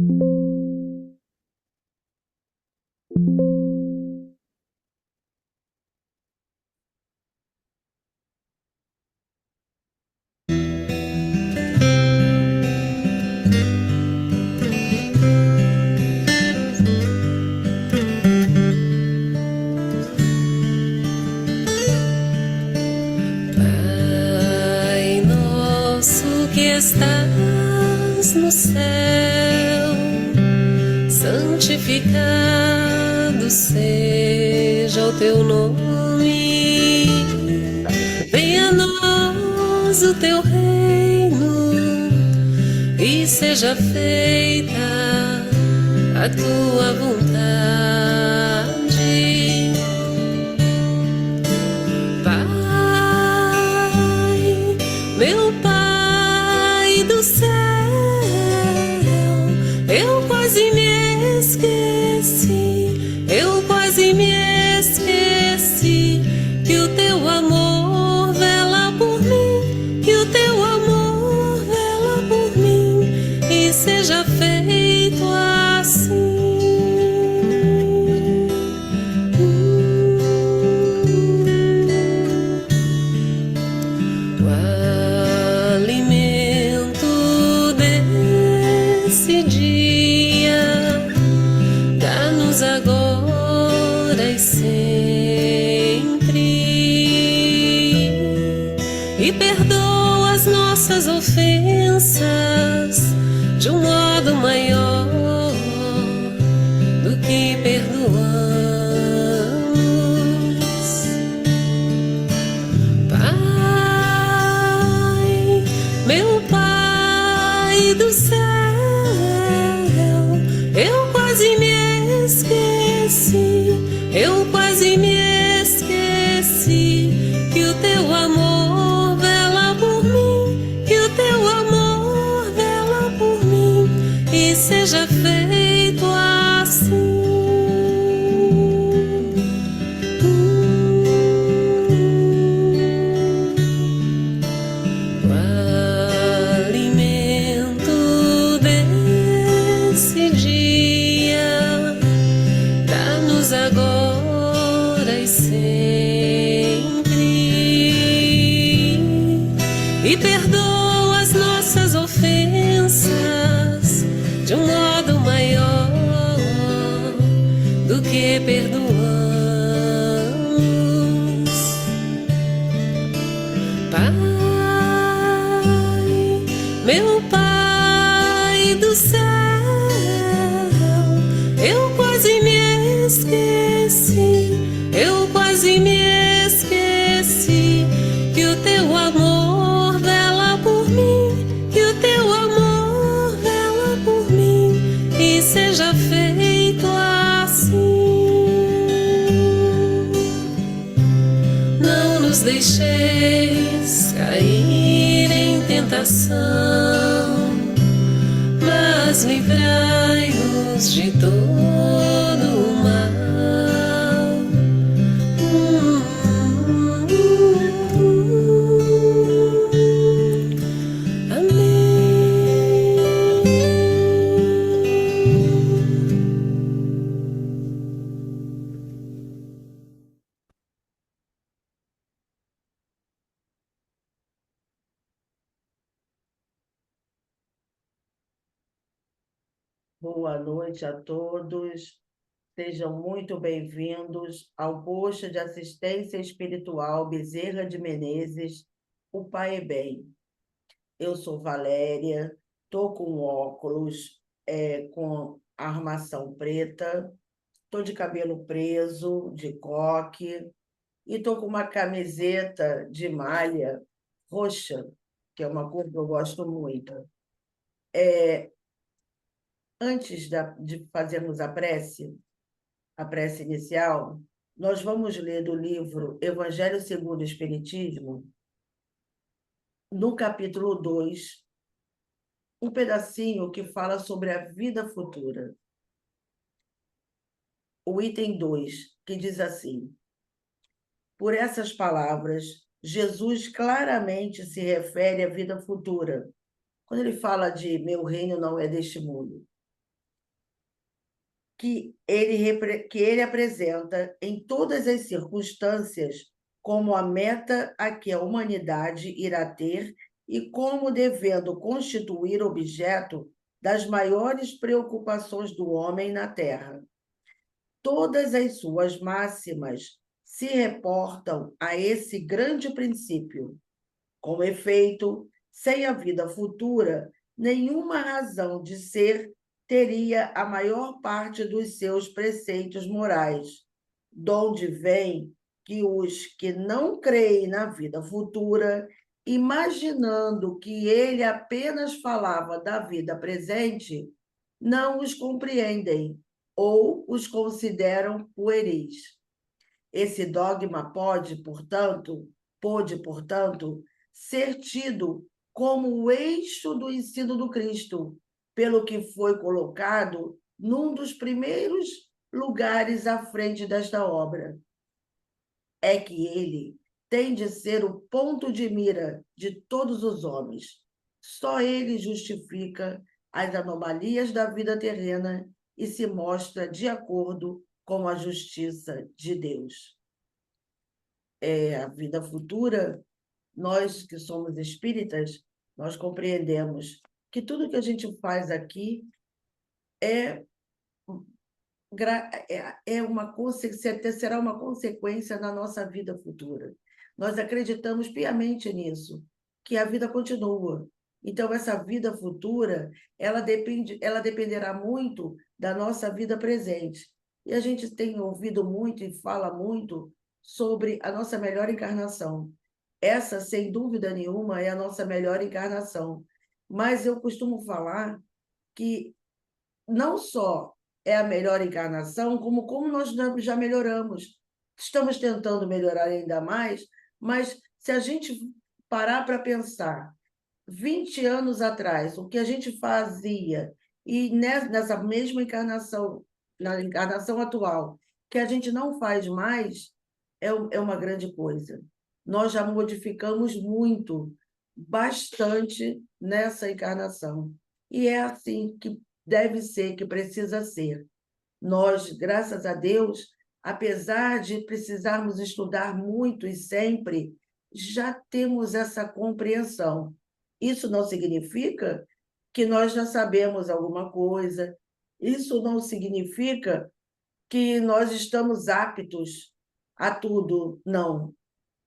Pai nosso que estás no céu, santificado seja o teu nome. Venha a nós o teu reino e seja feita a tua vontade. Meu Pai do céu, eu quase me esqueci que o teu amor vela por mim, que o teu amor vela por mim, e seja feito assim. Agora e sempre, e perdoa as nossas ofensas de um modo maior do que perdoamos. Pai, meu Pai do céu, eu quase me esqueci que o teu amor vela por mim, que o teu amor vela por mim, e seja feito assim. O alimento desse dia dá-nos agora e sempre, e perdoa as nossas ofensas de um modo maior do que perdoamos. Pai, meu Pai do céu, eu quase me esqueci que o teu amor vela por mim, que o teu amor vela por mim, e seja feito assim. Não nos deixeis cair em tentação, mas livrai-nos de todo o mal. Boa noite a todos, sejam muito bem-vindos ao posto de assistência espiritual Bezerra de Menezes, o Pai é Bem. Eu sou Valéria, estou com óculos, com armação preta, estou de cabelo preso, de coque, e estou com uma camiseta de malha roxa, que é uma cor que eu gosto muito. Antes de fazermos a prece inicial, nós vamos ler do livro Evangelho segundo o Espiritismo, no capítulo 2, um pedacinho que fala sobre a vida futura. O item 2, que diz assim: por essas palavras, Jesus claramente se refere à vida futura, quando ele fala de meu reino não é deste mundo. que ele apresenta em todas as circunstâncias como a meta a que a humanidade irá ter e como devendo constituir objeto das maiores preocupações do homem na Terra. Todas as suas máximas se reportam a esse grande princípio. Com efeito, sem a vida futura, nenhuma razão de ser teria a maior parte dos seus preceitos morais, donde vem que os que não creem na vida futura, imaginando que ele apenas falava da vida presente, não os compreendem ou os consideram pueris. Esse dogma pôde, portanto, ser tido como o eixo do ensino do Cristo, pelo que foi colocado num dos primeiros lugares à frente desta obra. É que ele tem de ser o ponto de mira de todos os homens. Só ele justifica as anomalias da vida terrena e se mostra de acordo com a justiça de Deus. A vida futura, nós que somos espíritas, nós compreendemos que tudo que a gente faz aqui será uma consequência na nossa vida futura. Nós acreditamos piamente nisso, que a vida continua. Então, essa vida futura, ela dependerá muito da nossa vida presente. E a gente tem ouvido muito e fala muito sobre a nossa melhor encarnação. Essa, sem dúvida nenhuma, é a nossa melhor encarnação. Mas eu costumo falar que não só é a melhor encarnação, como nós já melhoramos. Estamos tentando melhorar ainda mais, mas se a gente parar para pensar, 20 anos atrás, o que a gente fazia, e nessa mesma encarnação, na encarnação atual, que a gente não faz mais, é uma grande coisa. Nós já modificamos muito, bastante nessa encarnação. E é assim que deve ser, que precisa ser. Nós, graças a Deus, apesar de precisarmos estudar muito e sempre, já temos essa compreensão. Isso não significa que nós já sabemos alguma coisa, isso não significa que nós estamos aptos a tudo, não.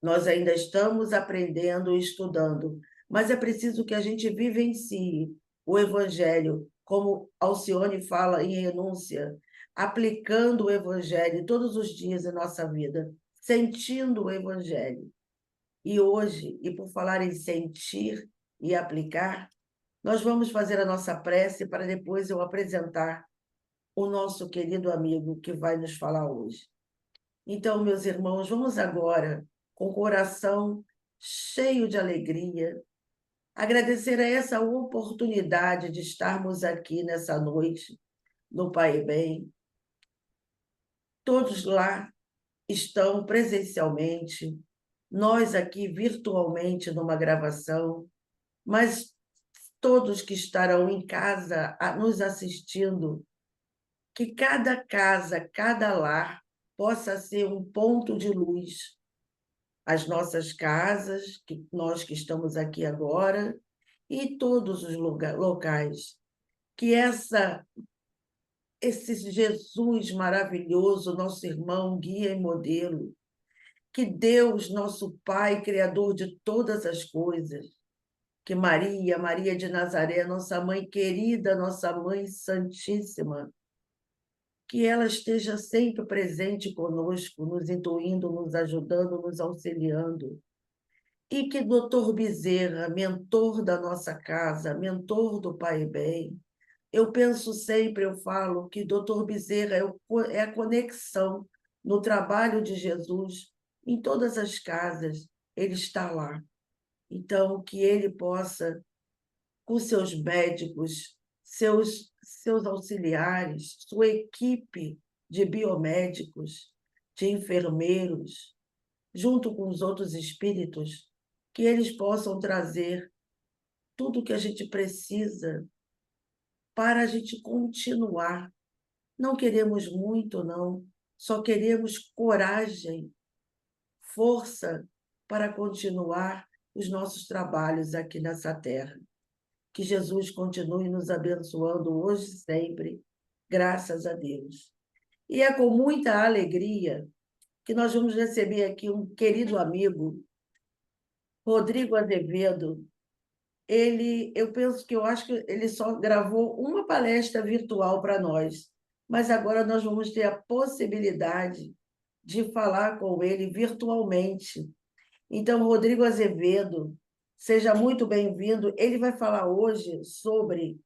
Nós ainda estamos aprendendo e estudando, mas é preciso que a gente vivencie o Evangelho, como Alcione fala em Renúncia, aplicando o Evangelho todos os dias em nossa vida, sentindo o Evangelho. E hoje, e por falar em sentir e aplicar, nós vamos fazer a nossa prece para depois eu apresentar o nosso querido amigo que vai nos falar hoje. Então, meus irmãos, vamos agora, com o coração cheio de alegria, agradecer a essa oportunidade de estarmos aqui nessa noite, no Pai e Bem. Todos lá estão presencialmente, nós aqui virtualmente numa gravação, mas todos que estarão em casa nos assistindo, que cada casa, cada lar possa ser um ponto de luz. As nossas casas, nós que estamos aqui agora, e todos os locais. Que esse Jesus maravilhoso, nosso irmão, guia e modelo, que Deus, nosso Pai, Criador de todas as coisas, que Maria de Nazaré, nossa mãe querida, nossa mãe santíssima, que ela esteja sempre presente conosco, nos intuindo, nos ajudando, nos auxiliando. E que Dr. Bezerra, mentor da nossa casa, mentor do Pai e Bem, eu penso sempre, eu falo que Dr. Bezerra é a conexão no trabalho de Jesus, em todas as casas, ele está lá. Então, que ele possa, com seus médicos, seus auxiliares, sua equipe de biomédicos, de enfermeiros, junto com os outros espíritos, que eles possam trazer tudo o que a gente precisa para a gente continuar Não queremos muito, não. Só queremos coragem, força para continuar os nossos trabalhos aqui nessa terra. Que Jesus continue nos abençoando hoje e sempre, graças a Deus. E é com muita alegria que nós vamos receber aqui um querido amigo, Rodrigo Azevedo. Eu acho que ele só gravou uma palestra virtual para nós, mas agora nós vamos ter a possibilidade de falar com ele virtualmente. Então, Rodrigo Azevedo, seja muito bem-vindo. Ele vai falar hoje sobre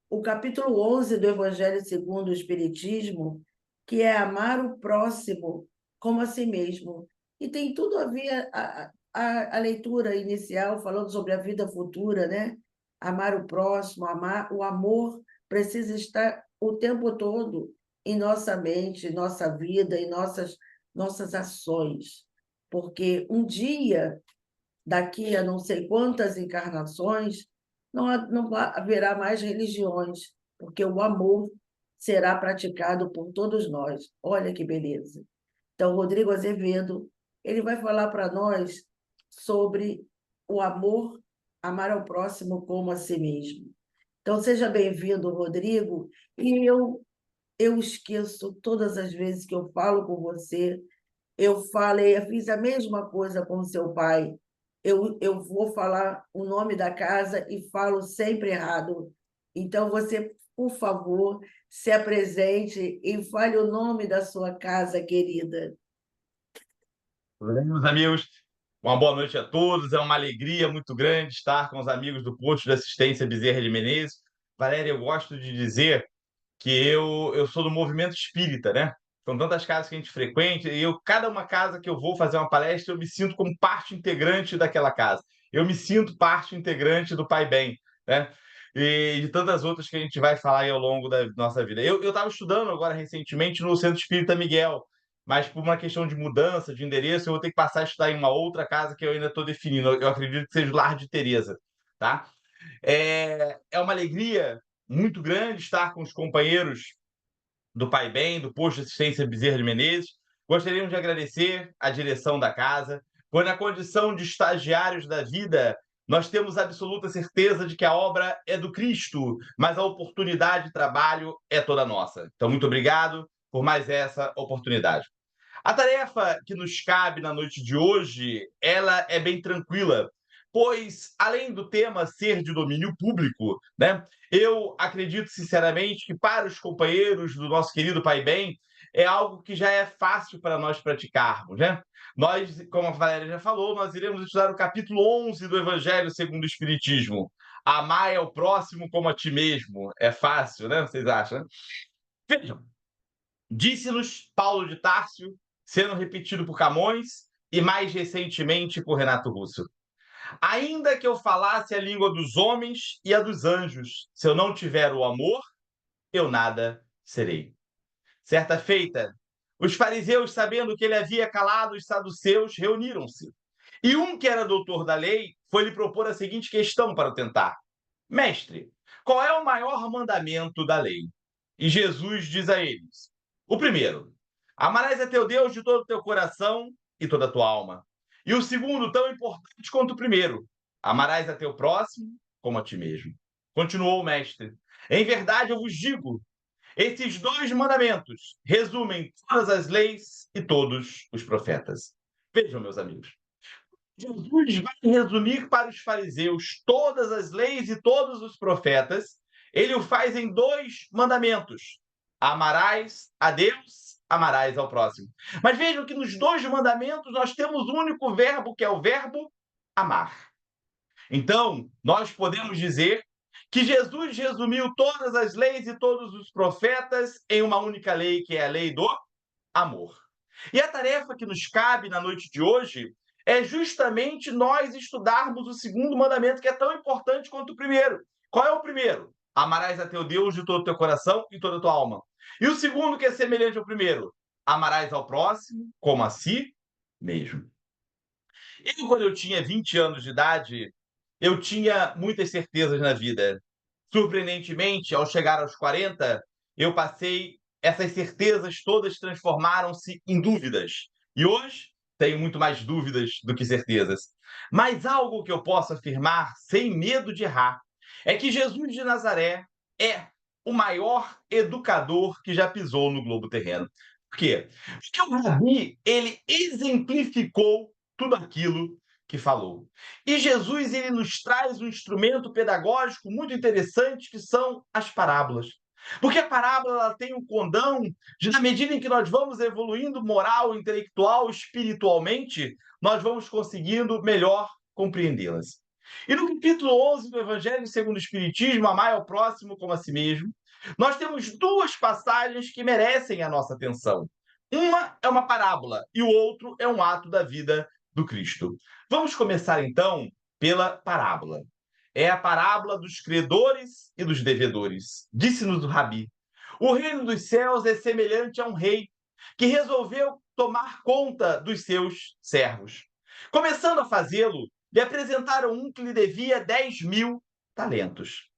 o capítulo 11 do Evangelho segundo o Espiritismo, que é amar o próximo como a si mesmo. E tem tudo a ver a leitura inicial, falando sobre a vida futura, né? Amar o próximo, o amor precisa estar o tempo todo em nossa mente, em nossa vida, em nossas ações. Porque um dia, daqui a não sei quantas encarnações, não haverá mais religiões, porque o amor será praticado por todos nós. Olha que beleza. Então, Rodrigo Azevedo, ele vai falar para nós sobre o amor, amar ao próximo como a si mesmo. Então, seja bem-vindo, Rodrigo. E eu esqueço todas as vezes que eu falo com você, eu fiz a mesma coisa com seu pai. Eu vou falar o nome da casa e falo sempre errado. Então, você, por favor, se apresente e fale o nome da sua casa querida. Tudo bem, meus amigos? Uma boa noite a todos. É uma alegria muito grande estar com os amigos do Posto de Assistência Bezerra de Menezes. Valéria, eu gosto de dizer que eu sou do movimento espírita, né? São tantas casas que a gente frequenta e cada uma casa que eu vou fazer uma palestra, eu me sinto como parte integrante daquela casa. Eu me sinto parte integrante do Pai Bem, né? E de tantas outras que a gente vai falar aí ao longo da nossa vida. Eu estava estudando agora recentemente no Centro Espírita Miguel, mas por uma questão de mudança de endereço, eu vou ter que passar a estudar em uma outra casa que eu ainda estou definindo. Eu acredito que seja o Lar de Teresa, tá? É uma alegria muito grande estar com os companheiros do Pai Bem, do Posto de Assistência Bezerra de Menezes. Gostaríamos de agradecer a direção da casa, pois na condição de estagiários da vida, nós temos absoluta certeza de que a obra é do Cristo, mas a oportunidade de trabalho é toda nossa. Então, muito obrigado por mais essa oportunidade. A tarefa que nos cabe na noite de hoje, ela é bem tranquila, pois, além do tema ser de domínio público, né, eu acredito sinceramente que para os companheiros do nosso querido Pai Bem, é algo que já é fácil para nós praticarmos, né? Nós, como a Valéria já falou, nós iremos estudar o capítulo 11 do Evangelho segundo o Espiritismo. Amar ao próximo como a ti mesmo. É fácil, né? Vocês acham? Vejam, disse-nos Paulo de Társio, sendo repetido por Camões e mais recentemente por Renato Russo. Ainda que eu falasse a língua dos homens e a dos anjos, se eu não tiver o amor, eu nada serei. Certa feita, os fariseus, sabendo que ele havia calado os saduceus, reuniram-se. E um que era doutor da lei foi lhe propor a seguinte questão para o tentar: Mestre, qual é o maior mandamento da lei? E Jesus diz a eles: o primeiro, amarás a teu Deus de todo o teu coração e toda a tua alma. E o segundo, tão importante quanto o primeiro, amarás a teu próximo como a ti mesmo. Continuou o mestre: em verdade eu vos digo, esses dois mandamentos resumem todas as leis e todos os profetas. Vejam, meus amigos, Jesus vai resumir para os fariseus todas as leis e todos os profetas. Ele o faz em dois mandamentos: amarás a Deus, amarás ao próximo. Mas vejam que nos dois mandamentos nós temos um único verbo, que é o verbo amar. Então, nós podemos dizer que Jesus resumiu todas as leis e todos os profetas em uma única lei, que é a lei do amor. E a tarefa que nos cabe na noite de hoje é justamente nós estudarmos o segundo mandamento, que é tão importante quanto o primeiro. Qual é o primeiro? Amarás a teu Deus de todo o teu coração e toda a tua alma. E o segundo, que é semelhante ao primeiro: amarás ao próximo como a si mesmo. Quando eu tinha 20 anos de idade, eu tinha muitas certezas na vida. Surpreendentemente, ao chegar aos 40, eu passei essas certezas todas transformaram-se em dúvidas. E hoje tenho muito mais dúvidas do que certezas. Mas algo que eu posso afirmar sem medo de errar é que Jesus de Nazaré é o maior educador que já pisou no globo terreno. Por quê? Porque o Rabi, ele exemplificou tudo aquilo que falou. E Jesus, ele nos traz um instrumento pedagógico muito interessante, que são as parábolas. Porque a parábola ela tem um condão de, na medida em que nós vamos evoluindo moral, intelectual, espiritualmente, nós vamos conseguindo melhor compreendê-las. E no capítulo 11 do Evangelho segundo o Espiritismo, Amai ao próximo como a si mesmo, nós temos duas passagens que merecem a nossa atenção. Uma é uma parábola e o outro é um ato da vida do Cristo. Vamos começar então pela parábola. É a parábola dos credores e dos devedores. Disse-nos o Rabi: o reino dos céus é semelhante a um rei que resolveu tomar conta dos seus servos. Começando a fazê-lo, lhe apresentaram um que lhe devia 10.000 talentos.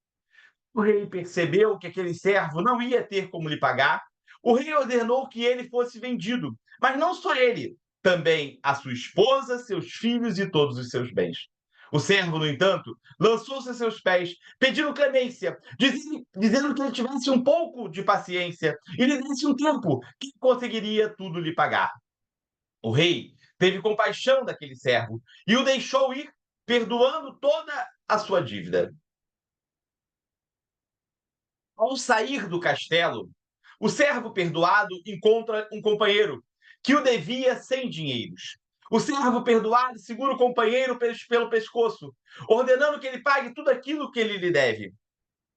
O rei percebeu que aquele servo não ia ter como lhe pagar. O rei ordenou que ele fosse vendido, mas não só ele, também a sua esposa, seus filhos e todos os seus bens. O servo, no entanto, lançou-se a seus pés, pedindo clemência, dizendo que ele tivesse um pouco de paciência e lhe desse um tempo que conseguiria tudo lhe pagar. O rei teve compaixão daquele servo e o deixou ir, perdoando toda a sua dívida. Ao sair do castelo, o servo perdoado encontra um companheiro que o devia 100 dinheiros. O servo perdoado segura o companheiro pelo pescoço, ordenando que ele pague tudo aquilo que ele lhe deve.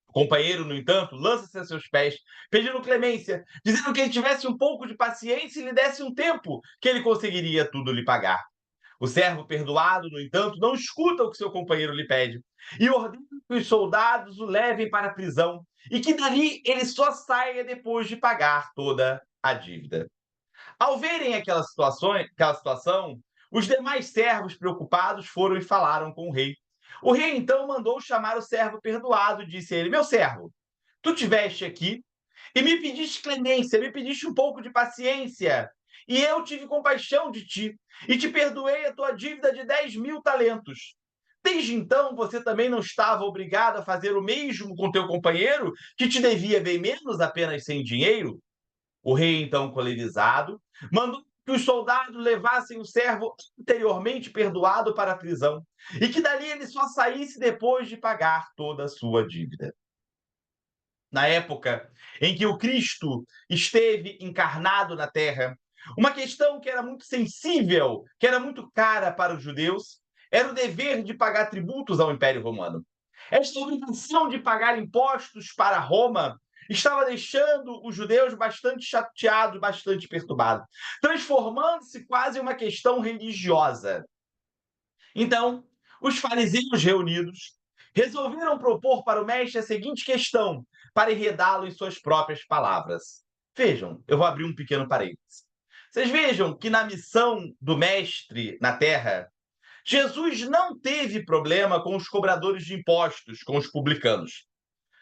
O companheiro, no entanto, lança-se a seus pés, pedindo clemência, dizendo que ele tivesse um pouco de paciência e lhe desse um tempo que ele conseguiria tudo lhe pagar. O servo perdoado, no entanto, não escuta o que seu companheiro lhe pede e ordena que os soldados o levem para a prisão e que dali ele só saia depois de pagar toda a dívida. Ao verem aquela situação, os demais servos preocupados foram e falaram com o rei. O rei então mandou chamar o servo perdoado e disse a ele: meu servo, tu tiveste aqui e me pediste clemência, me pediste um pouco de paciência, e eu tive compaixão de ti e te perdoei a tua dívida de 10.000 talentos. Desde então, você também não estava obrigado a fazer o mesmo com teu companheiro, que te devia bem menos, apenas sem dinheiro? O rei, então, colerizado, mandou que os soldados levassem o servo anteriormente perdoado para a prisão e que dali ele só saísse depois de pagar toda a sua dívida. Na época em que o Cristo esteve encarnado na Terra, uma questão que era muito sensível, que era muito cara para os judeus, era o dever de pagar tributos ao Império Romano. Esta obrigação de pagar impostos para Roma estava deixando os judeus bastante chateados, bastante perturbados, transformando-se quase em uma questão religiosa. Então, os fariseus reunidos resolveram propor para o mestre a seguinte questão, para enredá-lo em suas próprias palavras. Vejam, eu vou abrir um pequeno parênteses. Vocês vejam que na missão do mestre na Terra, Jesus não teve problema com os cobradores de impostos, com os publicanos.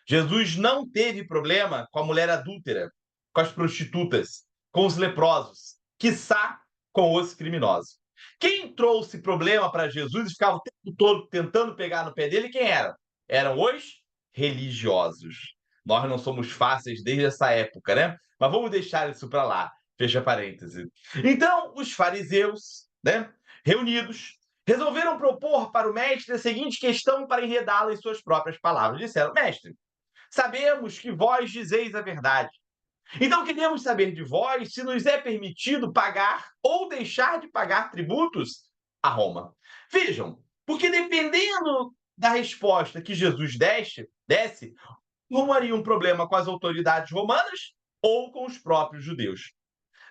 Jesus não teve problema com a mulher adúltera, com as prostitutas, com os leprosos, quiçá com os criminosos. Quem trouxe problema para Jesus e ficava o tempo todo tentando pegar no pé dele, quem era? Eram os religiosos. Nós não somos fáceis desde essa época, né? Mas vamos deixar isso para lá. Fecha parênteses. Então, os fariseus, né, reunidos, resolveram propor para o mestre a seguinte questão para enredá-lo em suas próprias palavras. Disseram: mestre, sabemos que vós dizeis a verdade. Então queremos saber de vós se nos é permitido pagar ou deixar de pagar tributos a Roma. Vejam, porque dependendo da resposta que Jesus desse, arrumaria um problema com as autoridades romanas ou com os próprios judeus.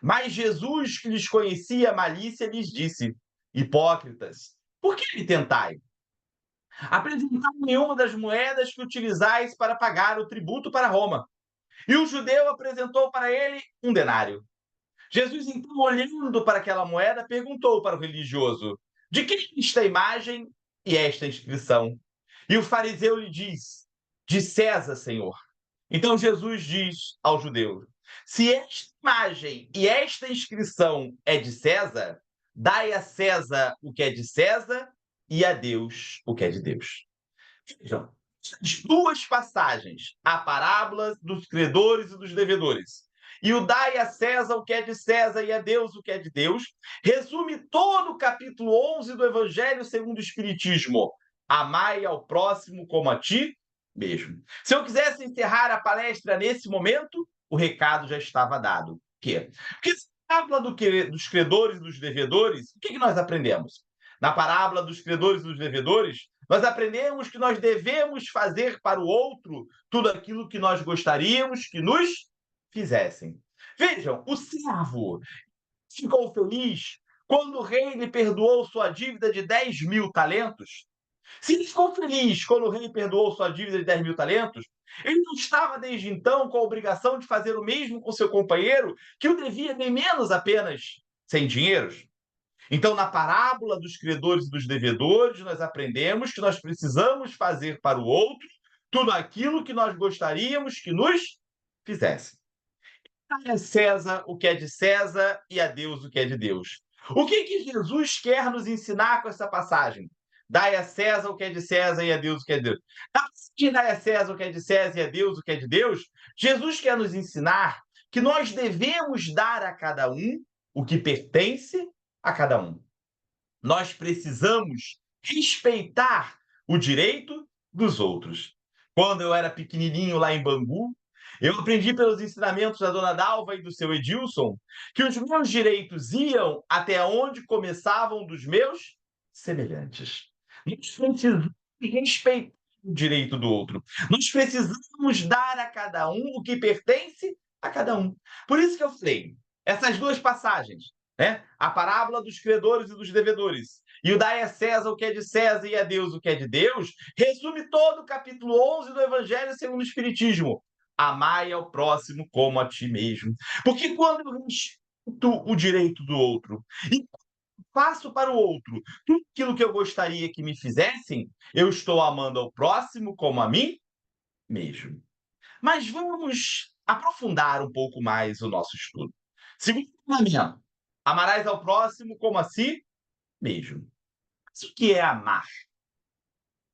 Mas Jesus, que lhes conhecia a malícia, lhes disse: hipócritas, por que me tentai? Apresentai-me uma das moedas que utilizais para pagar o tributo para Roma. E o judeu apresentou para ele um denário. Jesus, então, olhando para aquela moeda, perguntou para o religioso: de quem é esta imagem e esta inscrição? E o fariseu lhe diz: de César, Senhor. Então Jesus diz ao judeu: Se esta imagem e esta inscrição é de César, dai a César o que é de César e a Deus o que é de Deus. Vejam, as duas passagens, a parábola dos credores e dos devedores, e o dai a César o que é de César e a Deus o que é de Deus, resume todo o capítulo 11 do Evangelho segundo o Espiritismo. Amai ao próximo como a ti mesmo. Se eu quisesse encerrar a palestra nesse momento, o recado já estava dado. Por quê? Porque se parábola dos credores e dos devedores, o que nós aprendemos? Na parábola dos credores e dos devedores, nós aprendemos que nós devemos fazer para o outro tudo aquilo que nós gostaríamos que nos fizessem. Vejam, o servo ficou feliz quando o rei lhe perdoou sua dívida de 10.000 talentos. Se ele ficou feliz quando o rei perdoou sua dívida de 10.000 talentos, ele não estava desde então com a obrigação de fazer o mesmo com seu companheiro, que o devia nem menos apenas 100 dinheiros? Então, na parábola dos credores e dos devedores, nós aprendemos que nós precisamos fazer para o outro tudo aquilo que nós gostaríamos que nos fizesse. Dai a César o que é de César e a Deus o que é de Deus. O que Jesus quer nos ensinar com essa passagem? Dai a César o que é de César e a Deus o que é de Deus. Dai a César o que é de César e a Deus o que é de Deus, Jesus quer nos ensinar que nós devemos dar a cada um o que pertence a cada um. Nós precisamos respeitar o direito dos outros. Quando eu era pequenininho lá em Bangu, eu aprendi pelos ensinamentos da dona Dalva e do seu Edilson que os meus direitos iam até onde começavam dos meus semelhantes. Nós precisamos respeitar o direito do outro. Nós precisamos dar a cada um o que pertence a cada um. Por isso que eu falei, essas duas passagens, né? A parábola dos credores e dos devedores, e o dai a César o que é de César e a Deus o que é de Deus, resume todo o capítulo 11 do Evangelho segundo o Espiritismo. Amai ao próximo como a ti mesmo. Porque quando eu respeito o direito do outro e faço para o outro tudo aquilo que eu gostaria que me fizessem, eu estou amando ao próximo como a mim mesmo. Mas vamos aprofundar um pouco mais o nosso estudo. Segundo mandamento: amarás ao próximo como a si mesmo. Mas o que é amar?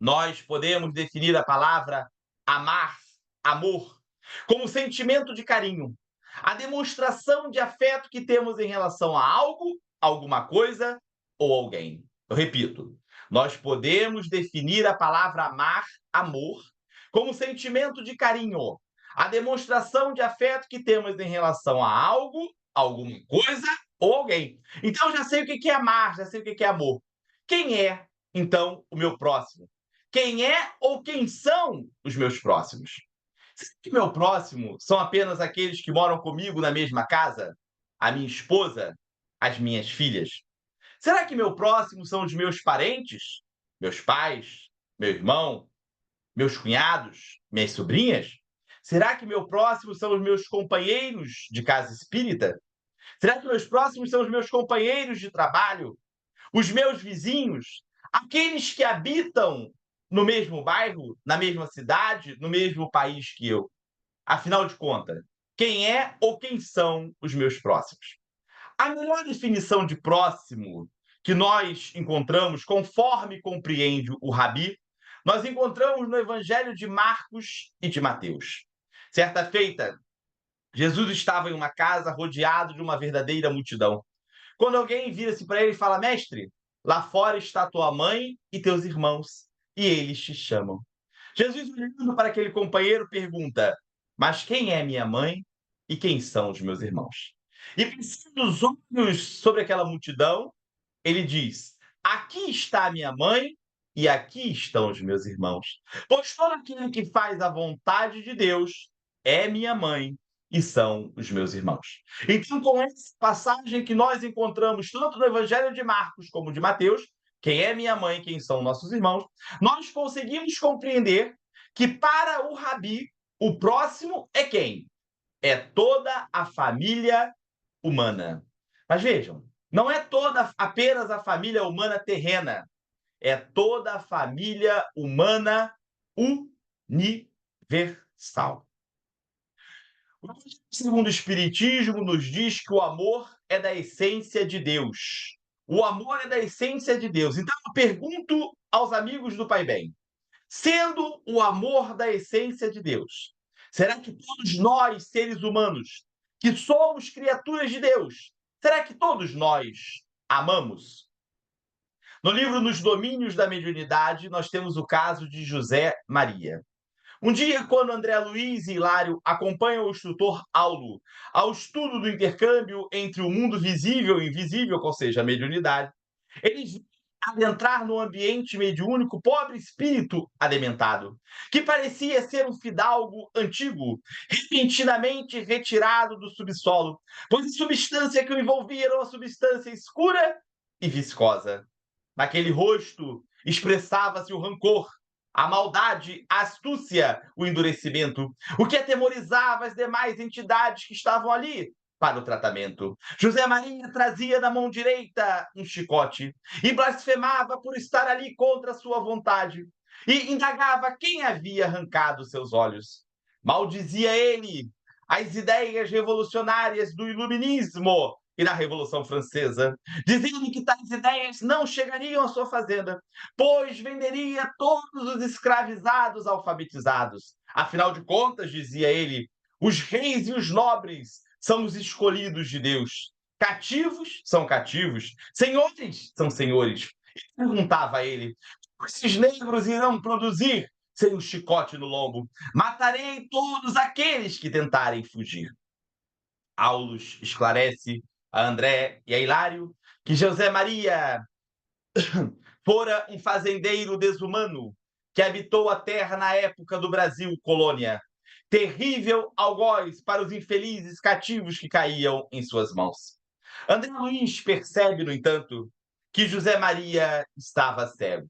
Nós podemos definir a palavra amar, amor, como sentimento de carinho, a demonstração de afeto que temos em relação a algo, alguma coisa ou alguém. Eu repito, nós podemos definir a palavra amar, amor, como sentimento de carinho, a demonstração de afeto que temos em relação a algo, alguma coisa ou alguém. Então, eu já sei o que é amar, já sei o que é amor. Quem é, então, o meu próximo? Quem é ou quem são os meus próximos? Será que meu próximo são apenas aqueles que moram comigo na mesma casa? A minha esposa? As minhas filhas? Será que meu próximo são os meus parentes? Meus pais? Meu irmão? Meus cunhados? Minhas sobrinhas? Será que meu próximo são os meus companheiros de casa espírita? Será que meus próximos são os meus companheiros de trabalho? Os meus vizinhos? Aqueles que habitam no mesmo bairro, na mesma cidade, no mesmo país que eu? Afinal de contas, quem é ou quem são os meus próximos? A melhor definição de próximo que nós encontramos, conforme compreende o Rabi, nós encontramos no Evangelho de Marcos e de Mateus. Certa feita, Jesus estava em uma casa rodeado de uma verdadeira multidão. Quando alguém vira-se para ele e fala: mestre, lá fora está tua mãe e teus irmãos, e eles te chamam. Jesus, olhando para aquele companheiro, pergunta: mas quem é minha mãe e quem são os meus irmãos? E pensando os olhos sobre aquela multidão, ele diz: aqui está a minha mãe e aqui estão os meus irmãos. Pois todo aquele que faz a vontade de Deus é minha mãe e são os meus irmãos. Então, com essa passagem que nós encontramos tanto no Evangelho de Marcos como de Mateus, quem é minha mãe, quem são nossos irmãos, nós conseguimos compreender que para o Rabi, o próximo é quem? É toda a família humana. Mas vejam, não é toda apenas a família humana terrena, é toda a família humana universal. Segundo o Espiritismo, nos diz que o amor é da essência de Deus. O amor é da essência de Deus. Então, eu pergunto aos amigos do Pai Bem, sendo o amor da essência de Deus, será que todos nós, seres humanos, que somos criaturas de Deus, será que todos nós amamos? No livro Nos Domínios da Mediunidade, nós temos o caso de José Maria. Um dia, quando André Luiz e Hilário acompanham o instrutor Aulo ao estudo do intercâmbio entre o mundo visível e invisível, ou seja, a mediunidade, eles adentrar no ambiente mediúnico pobre espírito adementado, que parecia ser um fidalgo antigo, repentinamente retirado do subsolo, pois a substância que o envolvia era uma substância escura e viscosa. Naquele rosto expressava-se o rancor, a maldade, a astúcia, o endurecimento, o que atemorizava as demais entidades que estavam ali para o tratamento. José Maria trazia na mão direita um chicote e blasfemava por estar ali contra sua vontade e indagava quem havia arrancado seus olhos. Maldizia ele as ideias revolucionárias do iluminismo e da Revolução Francesa, dizendo que tais ideias não chegariam à sua fazenda, pois venderia todos os escravizados alfabetizados. Afinal de contas, dizia ele, os reis e os nobres são os escolhidos de Deus. Cativos são cativos, senhores são senhores. E perguntava a ele, esses negros irão produzir sem um chicote no lombo? Matarei todos aqueles que tentarem fugir. Aulus esclarece a André e a Hilário que José Maria fora um fazendeiro desumano que habitou a terra na época do Brasil colônia, terrível algoz para os infelizes cativos que caíam em suas mãos. André Luiz percebe, no entanto, que José Maria estava cego.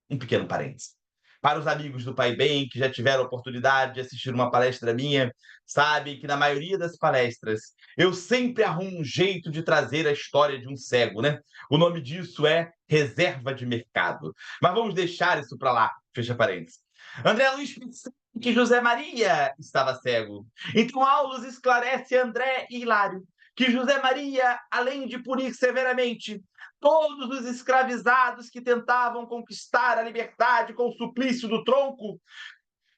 Um pequeno parênteses. Para os amigos do Pai Bem, que já tiveram a oportunidade de assistir uma palestra minha, sabem que na maioria das palestras eu sempre arrumo um jeito de trazer a história de um cego, né? O nome disso é reserva de mercado. Mas vamos deixar isso para lá, fecha parênteses. André Luiz pensou que José Maria estava cego. Então Aulus esclarece André e Hilário que José Maria, além de punir severamente todos os escravizados que tentavam conquistar a liberdade com o suplício do tronco,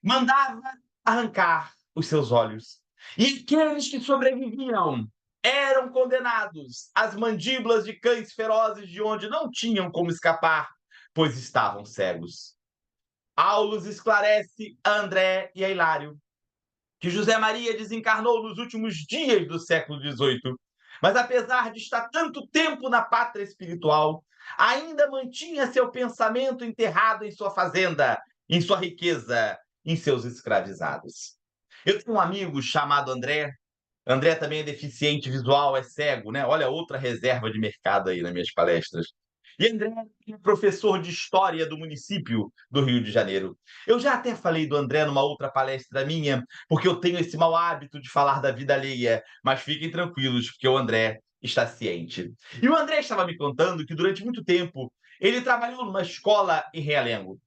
mandava arrancar os seus olhos. E aqueles que sobreviviam eram condenados às mandíbulas de cães ferozes de onde não tinham como escapar, pois estavam cegos. Aulus esclarece a André e a Hilário que José Maria desencarnou nos últimos dias do século XVIII, mas apesar de estar tanto tempo na pátria espiritual, ainda mantinha seu pensamento enterrado em sua fazenda, em sua riqueza, em seus escravizados. Eu tenho um amigo chamado André. André também é deficiente visual, é cego, né? Olha, outra reserva de mercado aí nas minhas palestras. E André é professor de História do município do Rio de Janeiro. Eu já até falei do André numa outra palestra minha, porque eu tenho esse mau hábito de falar da vida alheia, mas fiquem tranquilos, porque o André está ciente. E o André estava me contando que durante muito tempo ele trabalhou numa escola em Realengo.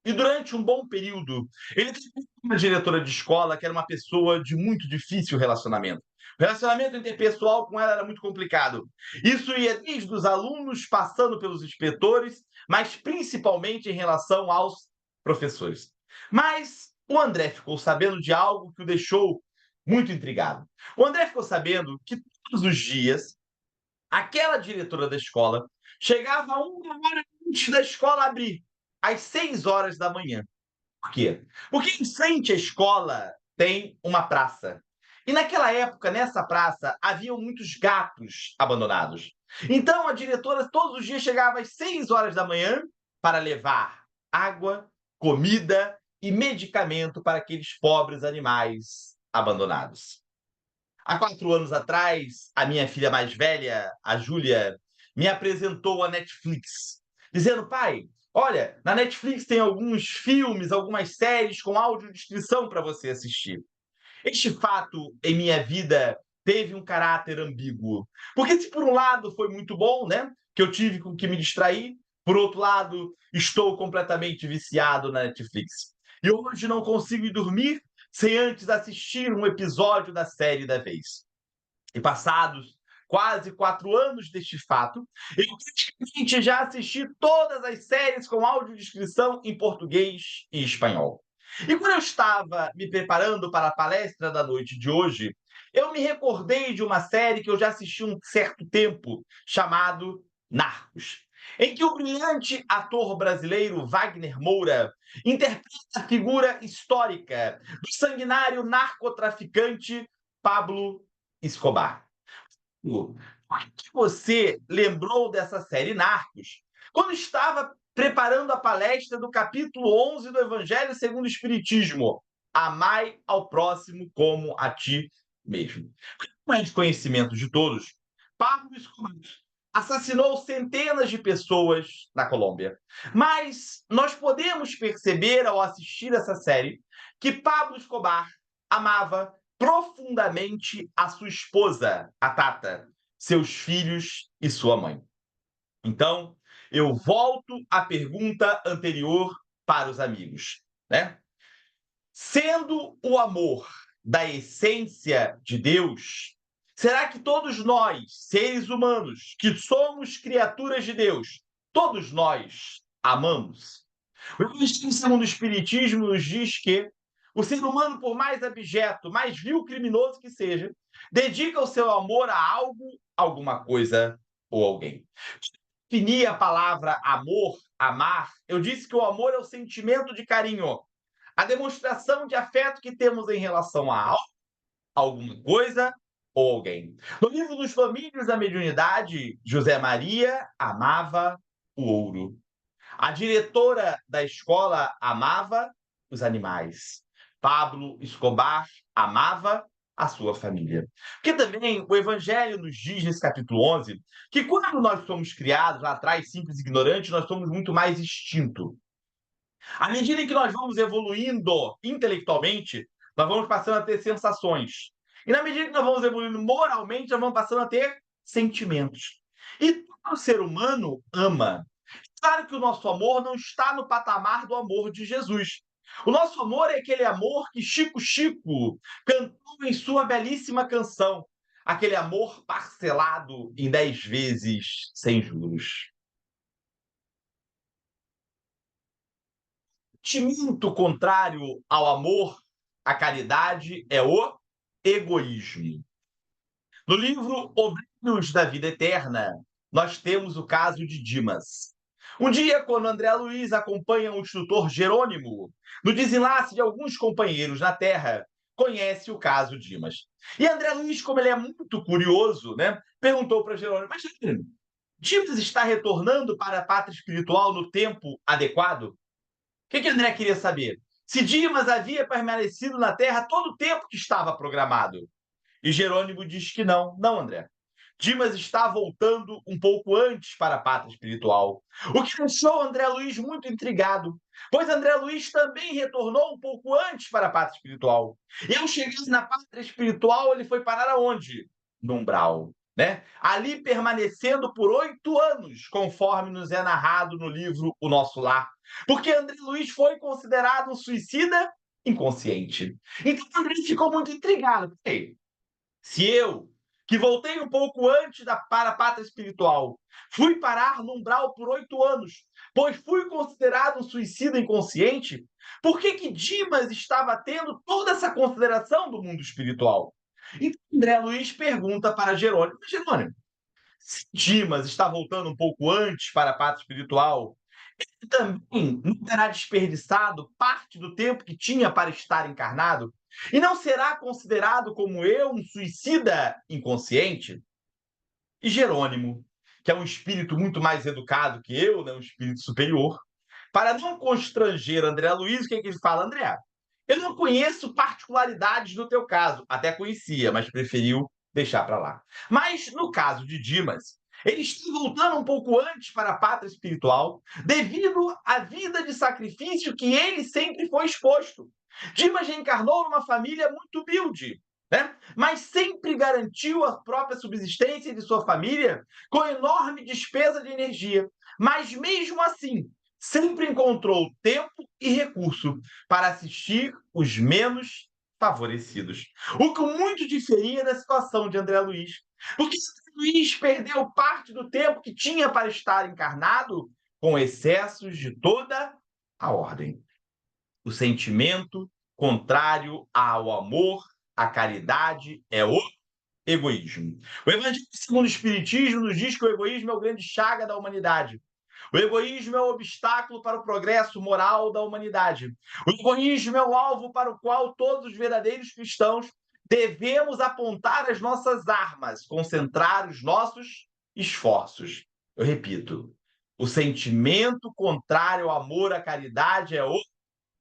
E durante um bom período, ele teve uma diretora de escola que era uma pessoa de muito difícil relacionamento. O relacionamento interpessoal com ela era muito complicado. Isso ia desde os alunos, passando pelos inspetores, mas principalmente em relação aos professores. Mas o André ficou sabendo de algo que o deixou muito intrigado. O André ficou sabendo que todos os dias, aquela diretora da escola chegava 1 hora antes da escola abrir, às 6 horas da manhã. Por quê? Porque em frente à escola tem uma praça. E naquela época, nessa praça, haviam muitos gatos abandonados. Então a diretora todos os dias chegava às 6 horas da manhã para levar água, comida e medicamento para aqueles pobres animais abandonados. Há 4 anos atrás, a minha filha mais velha, a Júlia, me apresentou a Netflix, dizendo, pai, olha, na Netflix tem alguns filmes, algumas séries com audiodescrição para você assistir. Este fato em minha vida teve um caráter ambíguo. Porque se por um lado foi muito bom, né, que eu tive com que me distrair, por outro lado, estou completamente viciado na Netflix. E hoje não consigo ir dormir sem antes assistir um episódio da série da vez. E passados quase 4 anos deste fato, eu praticamente já assisti todas as séries com audiodescrição em português e espanhol. E quando eu estava me preparando para a palestra da noite de hoje, eu me recordei de uma série que eu já assisti um certo tempo, chamado Narcos, em que o brilhante ator brasileiro Wagner Moura interpreta a figura histórica do sanguinário narcotraficante Pablo Escobar. Por que você lembrou dessa série Narcos quando estava preparando a palestra do capítulo 11 do Evangelho segundo o Espiritismo? Amai ao próximo como a ti mesmo. Não é de conhecimento de todos, Pablo Escobar assassinou centenas de pessoas na Colômbia. Mas nós podemos perceber, ao assistir essa série, que Pablo Escobar amava profundamente a sua esposa, a Tata, seus filhos e sua mãe. Então, eu volto à pergunta anterior para os amigos, né? Sendo o amor da essência de Deus, será que todos nós, seres humanos, que somos criaturas de Deus, todos nós amamos? O Evangelho segundo o Espiritismo nos diz que o ser humano, por mais abjeto, mais vil criminoso que seja, dedica o seu amor a algo, alguma coisa ou alguém. Definir a palavra amor, amar, eu disse que o amor é o sentimento de carinho, a demonstração de afeto que temos em relação a algo, alguma coisa ou alguém. No livro dos Famílios da Mediunidade, José Maria amava o ouro. A diretora da escola amava os animais. Pablo Escobar amava a sua família. Porque também o Evangelho nos diz, nesse capítulo 11, que quando nós somos criados, lá atrás, simples e ignorantes, nós somos muito mais instinto. À medida em que nós vamos evoluindo intelectualmente, nós vamos passando a ter sensações. E na medida que nós vamos evoluindo moralmente, nós vamos passando a ter sentimentos. E todo ser humano ama. Claro que o nosso amor não está no patamar do amor de Jesus. O nosso amor é aquele amor que Chico Chico cantou em sua belíssima canção. Aquele amor parcelado em 10 vezes sem juros. O sentimento contrário ao amor, à caridade, é o egoísmo. No livro Obreiros da Vida Eterna, nós temos o caso de Dimas. Um dia, quando André Luiz acompanha o instrutor Jerônimo no desenlace de alguns companheiros na Terra, conhece o caso Dimas. E André Luiz, como ele é muito curioso, né, perguntou para Jerônimo: mas Dimas está retornando para a pátria espiritual no tempo adequado? O que André queria saber? Se Dimas havia permanecido na Terra todo o tempo que estava programado. E Jerônimo diz que não, André. Dimas está voltando um pouco antes para a pátria espiritual, o que deixou André Luiz muito intrigado, pois André Luiz também retornou um pouco antes para a pátria espiritual. E ao chegar na pátria espiritual, ele foi parar aonde? No umbral, né? Ali permanecendo por 8 anos, conforme nos é narrado no livro O Nosso Lar, porque André Luiz foi considerado um suicida inconsciente. Então André ficou muito intrigado. Ei, se eu, que voltei um pouco antes para a pátria espiritual, fui parar no umbral por 8 anos, pois fui considerado um suicida inconsciente, por que Dimas estava tendo toda essa consideração do mundo espiritual? Então André Luiz pergunta para Jerônimo: Jerônimo, se Dimas está voltando um pouco antes para a pátria espiritual, ele também não terá desperdiçado parte do tempo que tinha para estar encarnado? E não será considerado como eu um suicida inconsciente? E Jerônimo, que é um espírito muito mais educado que eu, né, um espírito superior, para não constranger André Luiz, o que ele fala? André, eu não conheço particularidades do teu caso. Até conhecia, mas preferiu deixar para lá. Mas no caso de Dimas, ele está voltando um pouco antes para a pátria espiritual devido à vida de sacrifício que ele sempre foi exposto. Dimas reencarnou numa família muito humilde, né? Mas sempre garantiu a própria subsistência de sua família com enorme despesa de energia. Mas mesmo assim, sempre encontrou tempo e recurso para assistir os menos favorecidos. O que muito diferia da situação de André Luiz. Porque André Luiz perdeu parte do tempo que tinha para estar encarnado com excessos de toda a ordem. O sentimento contrário ao amor, à caridade, é o egoísmo. O Evangelho segundo o Espiritismo nos diz que o egoísmo é o grande chaga da humanidade. O egoísmo é o obstáculo para o progresso moral da humanidade. O egoísmo é o alvo para o qual todos os verdadeiros cristãos devemos apontar as nossas armas, concentrar os nossos esforços. Eu repito, o sentimento contrário ao amor, à caridade é o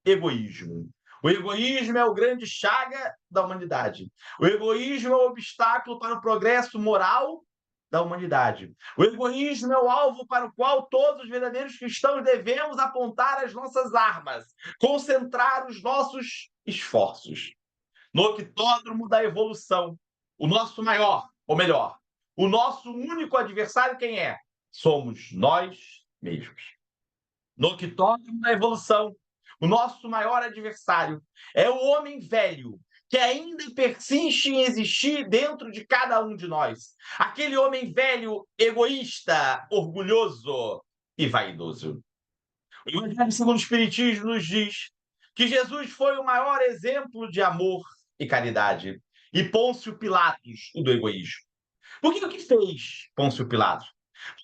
egoísmo. O egoísmo é o grande chaga da humanidade. O egoísmo é o obstáculo para o progresso moral da humanidade. O egoísmo é o alvo para o qual todos os verdadeiros cristãos devemos apontar as nossas armas, concentrar os nossos esforços. No octódromo da evolução, o nosso maior, ou melhor, o nosso único adversário quem é? Somos nós mesmos. No octódromo da evolução, o nosso maior adversário é o homem velho, que ainda persiste em existir dentro de cada um de nós. Aquele homem velho, egoísta, orgulhoso e vaidoso. O Evangelho segundo o Espiritismo nos diz que Jesus foi o maior exemplo de amor e caridade. E Pôncio Pilatos, o do egoísmo. Porque o que fez Pôncio Pilatos?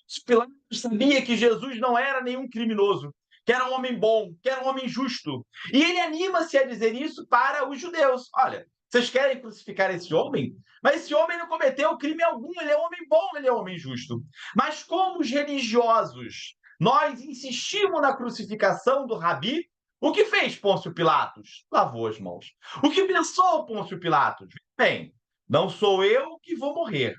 Pôncio Pilatos sabia que Jesus não era nenhum criminoso, que era um homem bom, que era um homem justo. E ele anima-se a dizer isso para os judeus. Olha, vocês querem crucificar esse homem? Mas esse homem não cometeu crime algum, ele é um homem bom, ele é um homem justo. Mas como os religiosos, nós insistimos na crucificação do Rabi, o que fez Pôncio Pilatos? Lavou as mãos. O que pensou Pôncio Pilatos? Bem, não sou eu que vou morrer.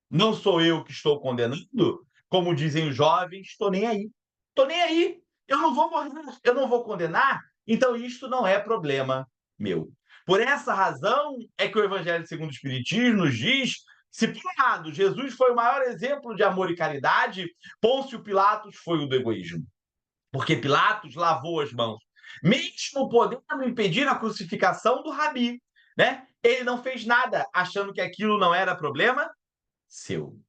Não sou eu que estou condenando, como dizem os jovens, estou nem aí. Estou nem aí. Eu não vou morrer, eu não vou condenar, então isto não é problema meu. Por essa razão é que o Evangelho segundo o Espiritismo nos diz, se por um lado Jesus foi o maior exemplo de amor e caridade, Pôncio Pilatos foi o do egoísmo. Porque Pilatos lavou as mãos, mesmo podendo impedir a crucificação do Rabi, né? Ele não fez nada, achando que aquilo não era problema seu.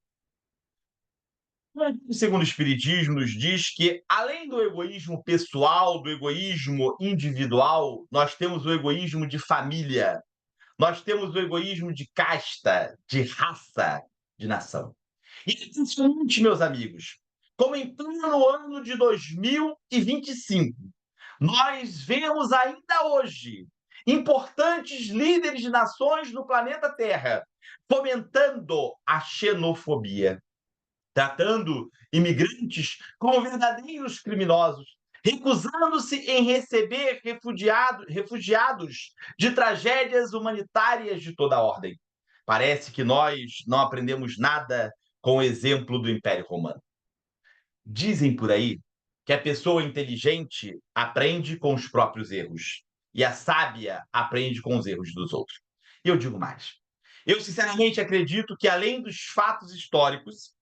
Segundo o Espiritismo, nos diz que, além do egoísmo pessoal, do egoísmo individual, nós temos o egoísmo de família, nós temos o egoísmo de casta, de raça, de nação. E é impressionante, meus amigos, como em pleno ano de 2025, nós vemos ainda hoje importantes líderes de nações no planeta Terra fomentando a xenofobia, tratando imigrantes como verdadeiros criminosos, recusando-se em receber refugiados de tragédias humanitárias de toda a ordem. Parece que nós não aprendemos nada com o exemplo do Império Romano. Dizem por aí que a pessoa inteligente aprende com os próprios erros e a sábia aprende com os erros dos outros. E eu digo mais. Eu, sinceramente, acredito que, além dos fatos históricos,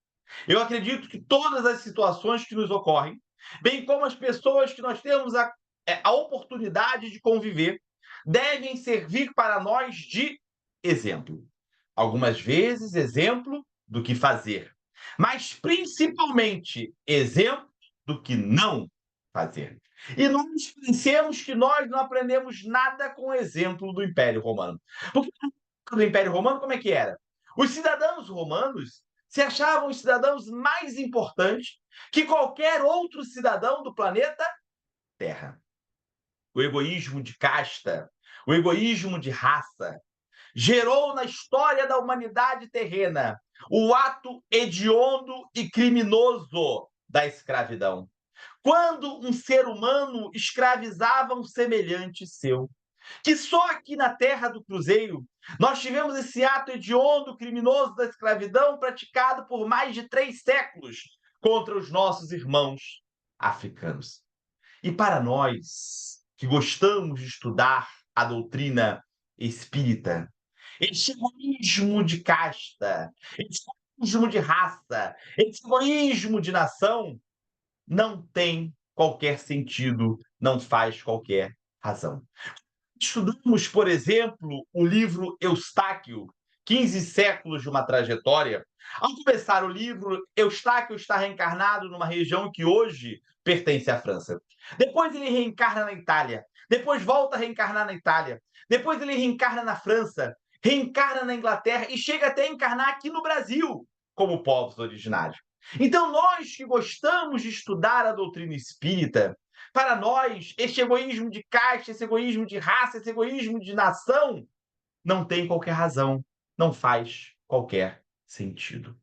eu acredito que todas as situações que nos ocorrem, bem como as pessoas que nós temos a oportunidade de conviver, devem servir para nós de exemplo. Algumas vezes, exemplo do que fazer, mas principalmente exemplo do que não fazer. E nós pensemos que nós não aprendemos nada com o exemplo do Império Romano. Porque do Império Romano, como é que era? Os cidadãos romanos se achavam os cidadãos mais importantes que qualquer outro cidadão do planeta Terra. O egoísmo de casta, o egoísmo de raça, gerou na história da humanidade terrena o ato hediondo e criminoso da escravidão. Quando um ser humano escravizava um semelhante seu, que só aqui na terra do Cruzeiro nós tivemos esse ato hediondo, criminoso da escravidão praticado por mais de 3 séculos contra os nossos irmãos africanos. E para nós, que gostamos de estudar a doutrina espírita, esse egoísmo de casta, esse egoísmo de raça, esse egoísmo de nação não tem qualquer sentido, não faz qualquer razão. Estudamos, por exemplo, o livro Eustáquio, 15 séculos de uma trajetória. Ao começar o livro, Eustáquio está reencarnado numa região que hoje pertence à França. Depois ele reencarna na Itália, depois volta a reencarnar na Itália, depois ele reencarna na França, reencarna na Inglaterra e chega até a encarnar aqui no Brasil, como povos originários. Então, nós que gostamos de estudar a doutrina espírita, para nós, este egoísmo de casta, esse egoísmo de raça, esse egoísmo de nação, não tem qualquer razão, não faz qualquer sentido.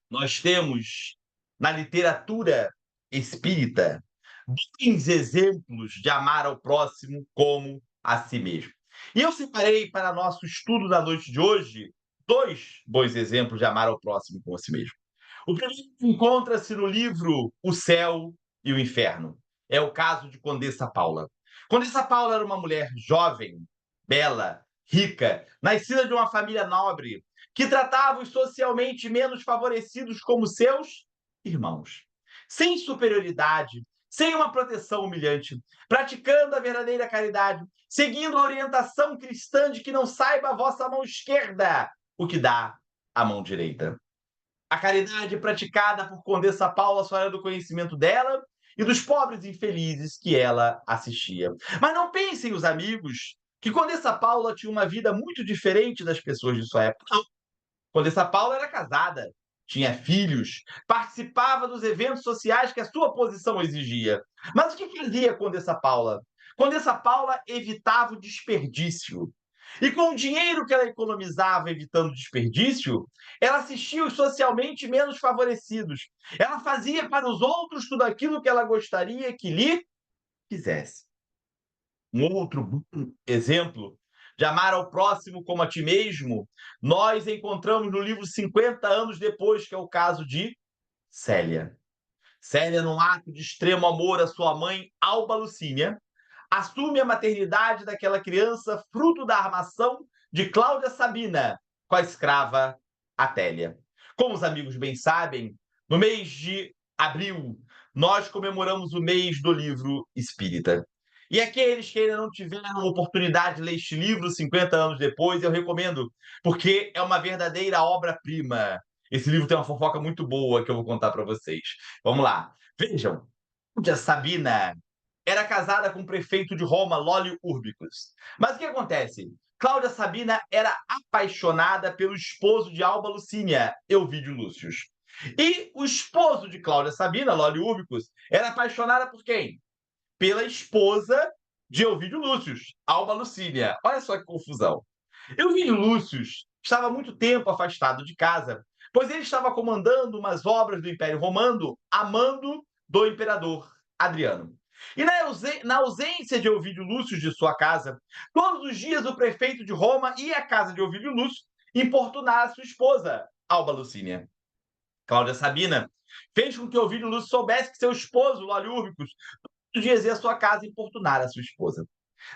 Nós temos, na literatura espírita, bons exemplos de amar ao próximo como a si mesmo. E eu separei para nosso estudo da noite de hoje 2 bons exemplos de amar ao próximo como a si mesmo. O primeiro encontra-se no livro O Céu e o Inferno. É o caso de Condessa Paula. Condessa Paula era uma mulher jovem, bela, rica, nascida de uma família nobre, que tratava os socialmente menos favorecidos como seus irmãos. Sem superioridade, sem uma proteção humilhante, praticando a verdadeira caridade, seguindo a orientação cristã de que não saiba a vossa mão esquerda o que dá a mão direita. A caridade praticada por Condessa Paula só era do conhecimento dela e dos pobres infelizes que ela assistia. Mas não pensem os amigos que Condessa Paula tinha uma vida muito diferente das pessoas de sua época. Não. Condessa Paula era casada, tinha filhos, participava dos eventos sociais que a sua posição exigia. Mas o que fazia Condessa Paula? Condessa Paula evitava o desperdício. E com o dinheiro que ela economizava evitando desperdício, ela assistia os socialmente menos favorecidos. Ela fazia para os outros tudo aquilo que ela gostaria que lhe fizesse. Um outro bom exemplo de amar ao próximo como a ti mesmo, nós encontramos no livro 50 anos depois, que é o caso de Célia. Célia, num ato de extremo amor à sua mãe, Alba Lucínia, assume a maternidade daquela criança, fruto da armação de Cláudia Sabina com a escrava Atélia. Como os amigos bem sabem, no mês de abril, nós comemoramos o mês do livro espírita. E aqueles que ainda não tiveram oportunidade de ler este livro 50 anos depois, eu recomendo, porque é uma verdadeira obra-prima. Esse livro tem uma fofoca muito boa que eu vou contar para vocês. Vamos lá. Vejam, Cláudia Sabina era casada com o prefeito de Roma, Lólio Urbicus. Mas o que acontece? Cláudia Sabina era apaixonada pelo esposo de Alba Lucínia, Elvídio Lúcius. E o esposo de Cláudia Sabina, Lólio Urbicus, era apaixonada por quem? Pela esposa de Elvídio Lúcius, Alba Lucínia. Olha só que confusão. Elvídio Lúcius estava há muito tempo afastado de casa, pois ele estava comandando umas obras do Império Romano a mando do imperador Adriano. E na ausência de Elvídio Lúcio de sua casa, todos os dias o prefeito de Roma ia à casa de Elvídio Lúcio importunar a sua esposa, Alba Lucínia. Cláudia Sabina fez com que Elvídio Lúcio soubesse que seu esposo, Lólio Urbicus, todos os dias ia à sua casa importunar a sua esposa.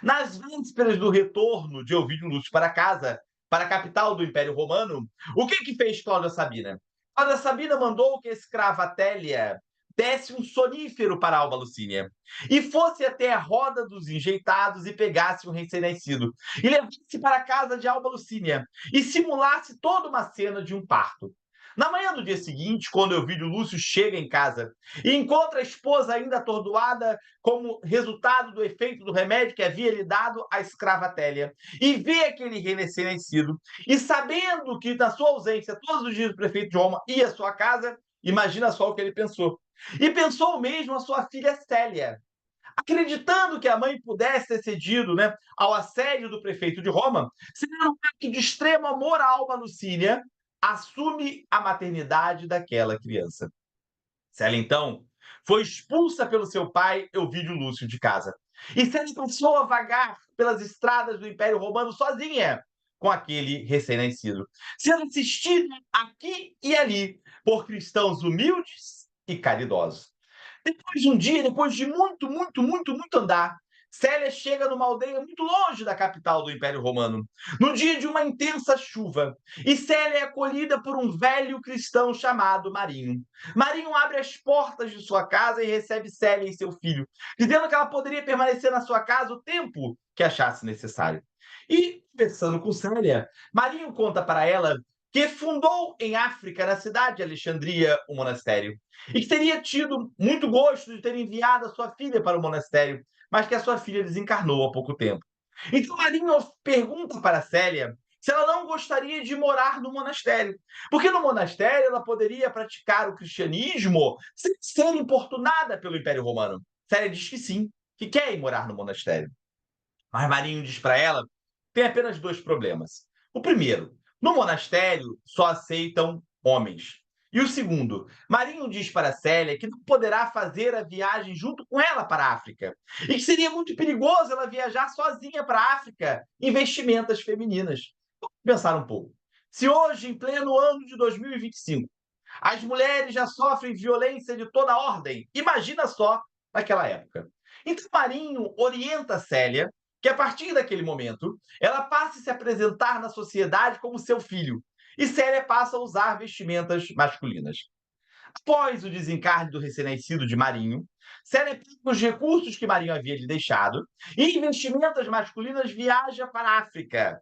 Nas vésperas do retorno de Elvídio Lúcio para casa, para a capital do Império Romano, o que fez Cláudia Sabina? Cláudia Sabina mandou que a escrava Atélia desse um sonífero para Alba Lucínia e fosse até a roda dos enjeitados e pegasse um recém-nascido e levasse para a casa de Alba Lucínia e simulasse toda uma cena de um parto. Na manhã do dia seguinte, quando Elvídio Lúcio chega em casa e encontra a esposa ainda atordoada como resultado do efeito do remédio que havia lhe dado a escrava Atélia, e vê aquele recém-nascido, e sabendo que na sua ausência todos os dias o prefeito de Roma ia à sua casa, imagina só o que ele pensou. E pensou mesmo a sua filha Célia. Acreditando que a mãe pudesse ter cedido, ao assédio do prefeito de Roma, sendo um ato de extremo amor a Alba Lucínia, assume a maternidade daquela criança. Célia, então, foi expulsa pelo seu pai, Elvídio Lúcio, de casa. E Célia passou a vagar pelas estradas do Império Romano sozinha com aquele recém-nascido, sendo assistida aqui e ali por cristãos humildes e caridosos. Depois de um dia, depois de muito andar, Célia chega numa aldeia muito longe da capital do Império Romano, no dia de uma intensa chuva, e Célia é acolhida por um velho cristão chamado Marinho. Marinho abre as portas de sua casa e recebe Célia e seu filho, dizendo que ela poderia permanecer na sua casa o tempo que achasse necessário. E, conversando com Célia, Marinho conta para ela que fundou em África, na cidade de Alexandria, um monastério, e que teria tido muito gosto de ter enviado a sua filha para o monastério, mas que a sua filha desencarnou há pouco tempo. Então Marinho pergunta para Célia se ela não gostaria de morar no monastério, porque no monastério ela poderia praticar o cristianismo sem ser importunada pelo Império Romano. Célia diz que sim, que quer ir morar no monastério. Mas Marinho diz para ela que tem apenas dois problemas. O primeiro, no monastério só aceitam homens. E o segundo, Marinho diz para Célia que não poderá fazer a viagem junto com ela para a África. E que seria muito perigoso ela viajar sozinha para a África em vestimentas femininas. Vamos pensar um pouco. Se hoje, em pleno ano de 2025, as mulheres já sofrem violência de toda ordem, imagina só naquela época. Então Marinho orienta Célia que, a partir daquele momento, ela passa a se apresentar na sociedade como seu filho, e Célia passa a usar vestimentas masculinas. Após o desencarne do recém-nascido de Marinho, Célia pega os recursos que Marinho havia lhe deixado e, em vestimentas masculinas, viaja para a África. Ao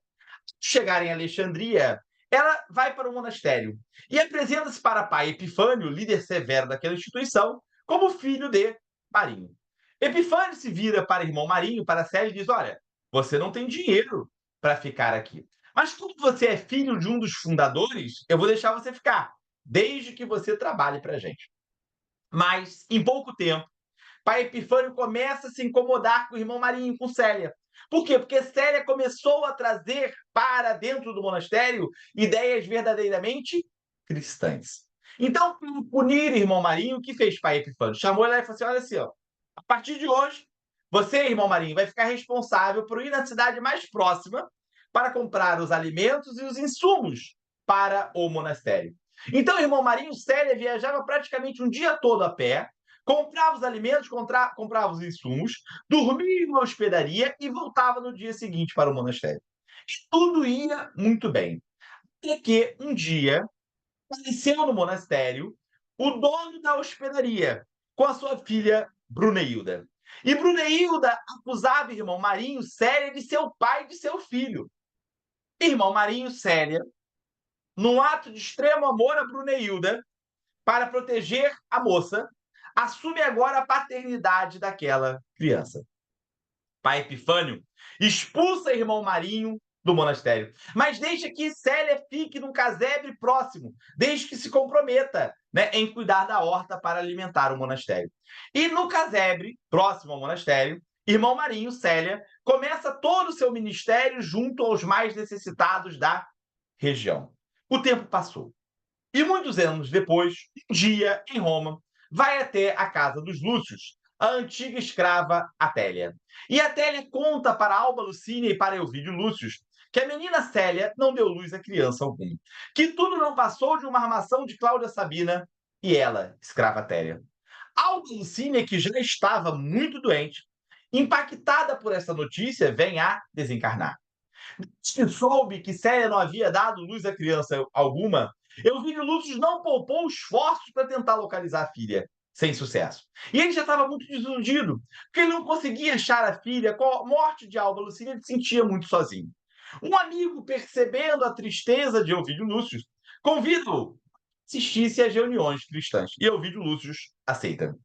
chegar em Alexandria, ela vai para o monastério e apresenta-se para pai Epifânio, líder severo daquela instituição, como filho de Marinho. Epifânio se vira para o irmão Marinho, para Célia, e diz: olha, você não tem dinheiro para ficar aqui. Mas como você é filho de um dos fundadores, eu vou deixar você ficar, desde que você trabalhe para a gente. Mas, em pouco tempo, pai Epifânio começa a se incomodar com o irmão Marinho, com Célia. Por quê? Porque Célia começou a trazer para dentro do monastério ideias verdadeiramente cristãs. Então, para punir o irmão Marinho, o que fez pai Epifânio? Chamou ele e falou assim: olha assim, ó, a partir de hoje, você, irmão Marinho, vai ficar responsável por ir na cidade mais próxima para comprar os alimentos e os insumos para o monastério. Então, irmão Marinho, Célia viajava praticamente um dia todo a pé, comprava os alimentos, comprava os insumos, dormia em uma hospedaria e voltava no dia seguinte para o monastério. E tudo ia muito bem. Até que um dia apareceu no monastério o dono da hospedaria com a sua filha Bruneilda. E Bruneilda acusava o irmão Marinho, Célia, de ser o pai de seu filho. Irmão Marinho, Célia, num ato de extremo amor a Bruneilda, para proteger a moça, assume agora a paternidade daquela criança. Pai Epifânio expulsa irmão Marinho do monastério, mas deixa que Célia fique num casebre próximo, desde que se comprometa, né, em cuidar da horta para alimentar o monastério. E no casebre, próximo ao monastério, irmão Marinho, Célia, começa todo o seu ministério junto aos mais necessitados da região. O tempo passou. E muitos anos depois, um dia, em Roma, vai até a casa dos Lúcios, a antiga escrava Atélia. E Atélia conta para Alba Lucínia e para Elvídio Lúcius que a menina Célia não deu luz a criança alguma, que tudo não passou de uma armação de Cláudia Sabina e ela, escrava Atélia. Alba Lucínia, que já estava muito doente, impactada por essa notícia, vem a desencarnar. Se soube que Célia não havia dado luz a criança alguma, Elvídio Lúcius não poupou esforços para tentar localizar a filha, sem sucesso. E ele já estava muito desiludido, porque ele não conseguia achar a filha. Com a morte de Alba Lucínia, ele se sentia muito sozinho. Um amigo, percebendo a tristeza de Elvídio Lúcius, convida-o a assistir às reuniões cristãs. E Elvídio Lúcius aceita.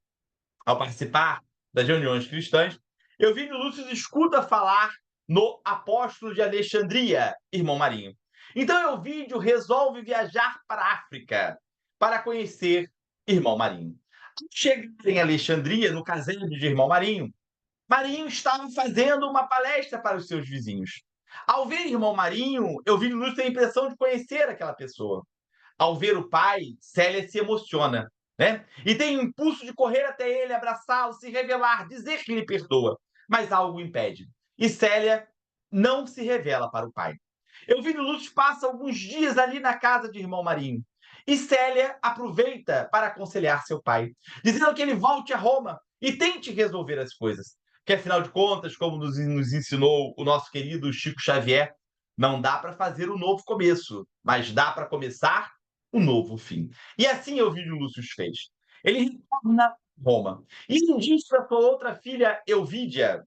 Ao participar das reuniões cristãs, Elvídio Lúcius escuta falar no apóstolo de Alexandria, irmão Marinho. Então Elvídio resolve viajar para a África para conhecer irmão Marinho. Ao chegar em Alexandria, no casebre de irmão Marinho, Marinho estava fazendo uma palestra para os seus vizinhos. Ao ver irmão Marinho, Elvídio Lúcius tem a impressão de conhecer aquela pessoa. Ao ver o pai, Célia se emociona, né? E tem o impulso de correr até ele, abraçá-lo, se revelar, dizer que lhe perdoa. Mas algo o impede. E Célia não se revela para o pai. Elvídio Lúcius passa alguns dias ali na casa de irmão Marinho. E Célia aproveita para aconselhar seu pai, dizendo que ele volte a Roma e tente resolver as coisas. que, afinal de contas, como nos ensinou o nosso querido Chico Xavier, não dá para fazer um novo começo, mas dá para começar um novo fim. E assim Elvídio Lúcio fez. Ele retorna a Roma e diz para sua outra filha Elvídia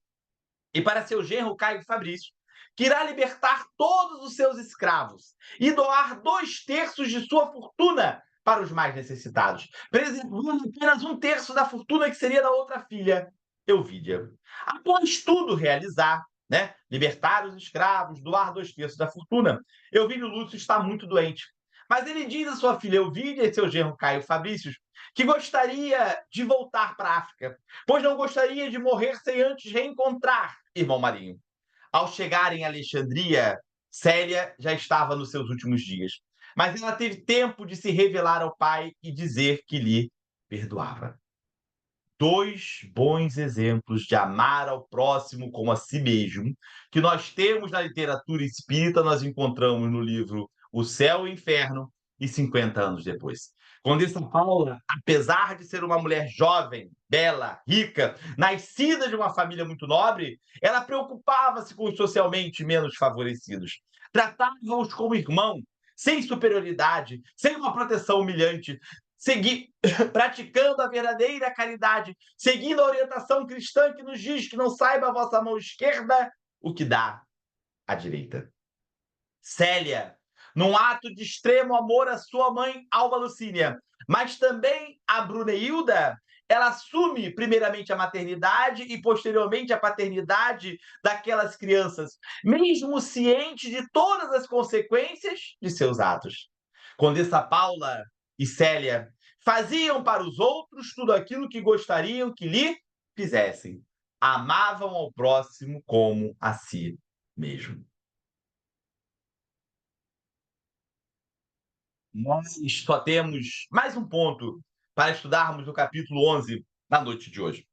e para seu genro Caio Fabrício que irá libertar todos os seus escravos e doar 2/3 de sua fortuna para os mais necessitados, preservando apenas 1/3 da fortuna que seria da outra filha, Elvídia. Após tudo realizar, né, libertar os escravos, doar 2/3 da fortuna, Elvídio Lúcio está muito doente. Mas ele diz à sua filha Elvídia e seu genro Caio Fabrício que gostaria de voltar para a África, pois não gostaria de morrer sem antes reencontrar irmão Marinho. Ao chegar em Alexandria, Célia já estava nos seus últimos dias, mas ela teve tempo de se revelar ao pai e dizer que lhe perdoava. 2 bons exemplos de amar ao próximo como a si mesmo, que nós temos na literatura espírita, nós encontramos no livro O Céu e o Inferno e 50 anos depois. Condessa Paula, apesar de ser uma mulher jovem, bela, rica, nascida de uma família muito nobre, ela preocupava-se com os socialmente menos favorecidos. Tratava-os como irmão, sem superioridade, sem uma proteção humilhante, praticando a verdadeira caridade, seguindo a orientação cristã que nos diz que não saiba a vossa mão esquerda o que dá à direita. Célia, num ato de extremo amor à sua mãe Alba Lucínia, mas também a Bruneilda, ela assume primeiramente a maternidade e posteriormente a paternidade daquelas crianças, mesmo ciente de todas as consequências de seus atos. Condessa Paula e Célia faziam para os outros tudo aquilo que gostariam que lhe fizessem. Amavam ao próximo como a si mesmo. Nós só temos mais um ponto para estudarmos no capítulo 11 na noite de hoje.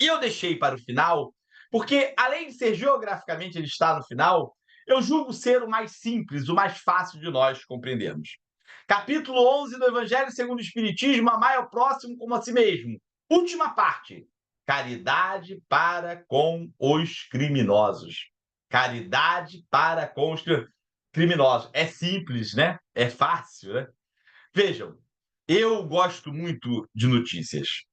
E eu deixei para o final, porque além de ser geograficamente ele está no final, eu julgo ser o mais simples, o mais fácil de nós compreendermos. Capítulo 11 do Evangelho segundo o Espiritismo, amai ao próximo como a si mesmo. Última parte, caridade para com os criminosos. Caridade para com os criminosos. É simples, né? É fácil, né? Vejam, eu gosto muito de notícias.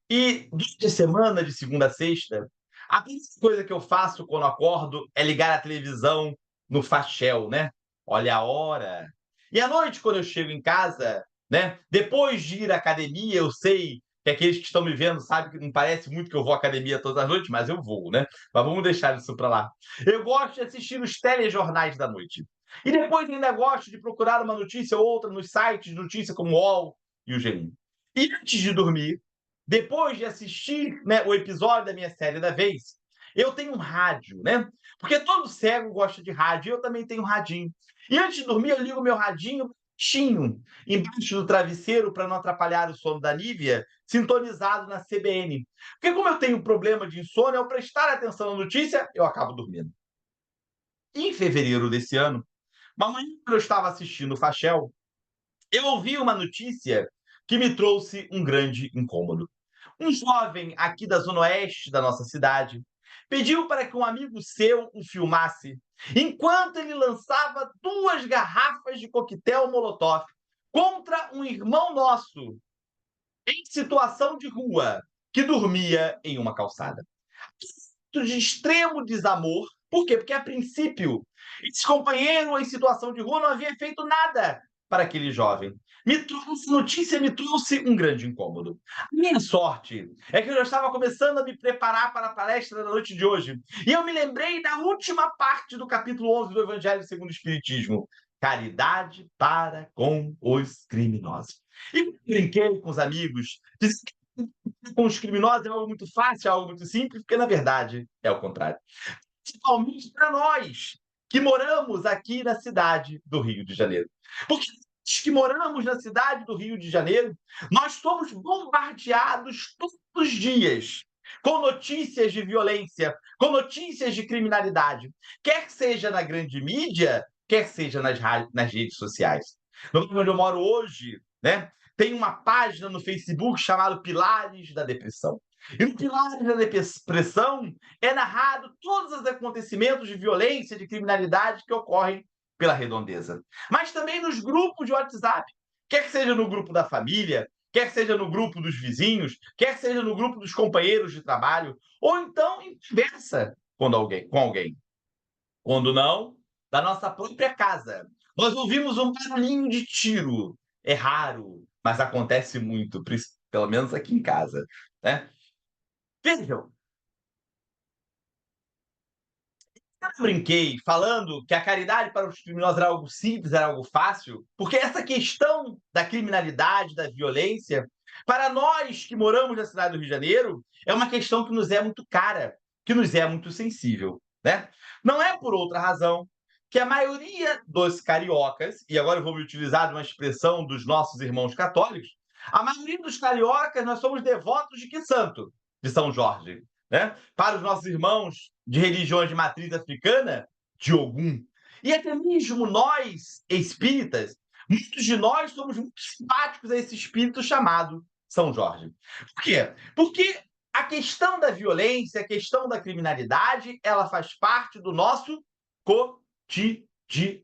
E durante a semana, de segunda a sexta, a primeira coisa que eu faço quando acordo é ligar a televisão no Fachel, né? Olha a hora. E à noite, quando eu chego em casa, né? Depois de ir à academia, eu sei que aqueles que estão me vendo sabem que não parece muito que eu vou à academia todas as noites, mas eu vou, né? Mas vamos deixar isso para lá. Eu gosto de assistir os telejornais da noite. E depois ainda gosto de procurar uma notícia ou outra nos sites de notícia como o UOL e o G1. E antes de dormir, depois de assistir, né, o episódio da minha série da vez, eu tenho um rádio, né? Porque todo cego gosta de rádio, eu também tenho um radinho. E antes de dormir, eu ligo meu radinho baixinho, embaixo do travesseiro, para não atrapalhar o sono da Nívia, sintonizado na CBN. Porque como eu tenho um problema de insônia, ao prestar atenção na notícia, eu acabo dormindo. E em fevereiro desse ano, uma manhã que eu estava assistindo o Fachel, eu ouvi uma notícia que me trouxe um grande incômodo. Um jovem aqui da zona oeste da nossa cidade pediu para que um amigo seu o filmasse enquanto ele lançava 2 garrafas de coquetel Molotov contra um irmão nosso em situação de rua que dormia em uma calçada. De extremo desamor. Por quê? Porque, a princípio, esse companheiro em situação de rua não havia feito nada para aquele jovem. Notícia me trouxe um grande incômodo. A minha sorte é que eu já estava começando a me preparar para a palestra da noite de hoje. E eu me lembrei da última parte do capítulo 11 do Evangelho segundo o Espiritismo. Caridade para com os criminosos. E brinquei com os amigos, disse que com os criminosos é algo muito fácil, é algo muito simples, porque, na verdade, é o contrário. Principalmente para nós, que moramos aqui na cidade do Rio de Janeiro. Porque nós que moramos na cidade do Rio de Janeiro, nós somos bombardeados todos os dias com notícias de violência, com notícias de criminalidade, quer seja na grande mídia, quer seja nas redes sociais. No lugar onde eu moro hoje, né, tem uma página no Facebook chamada Pilares da Depressão. E no Pilares da Depressão é narrado todos os acontecimentos de violência, de criminalidade que ocorrem pela Redondeza. Mas também nos grupos de WhatsApp, quer que seja no grupo da família, quer que seja no grupo dos vizinhos, quer que seja no grupo dos companheiros de trabalho, ou então em conversa com alguém. Quando não, da nossa própria casa. Nós ouvimos um barulhinho de tiro. É raro, mas acontece muito, pelo menos aqui em casa, né? Vejam, eu brinquei falando que a caridade para os criminosos era algo simples, era algo fácil, porque essa questão da criminalidade, da violência, para nós que moramos na cidade do Rio de Janeiro, é uma questão que nos é muito cara, que nos é muito sensível, né? Não é por outra razão que a maioria dos cariocas, e agora eu vou me utilizar de uma expressão dos nossos irmãos católicos, a maioria dos cariocas, nós somos devotos de que santo? De São Jorge, né? Para os nossos irmãos de religiões de matriz africana, de Ogum. E até mesmo nós, espíritas, muitos de nós somos muito simpáticos a esse espírito chamado São Jorge. Por quê? Porque a questão da violência, a questão da criminalidade, ela faz parte do nosso cotidiano.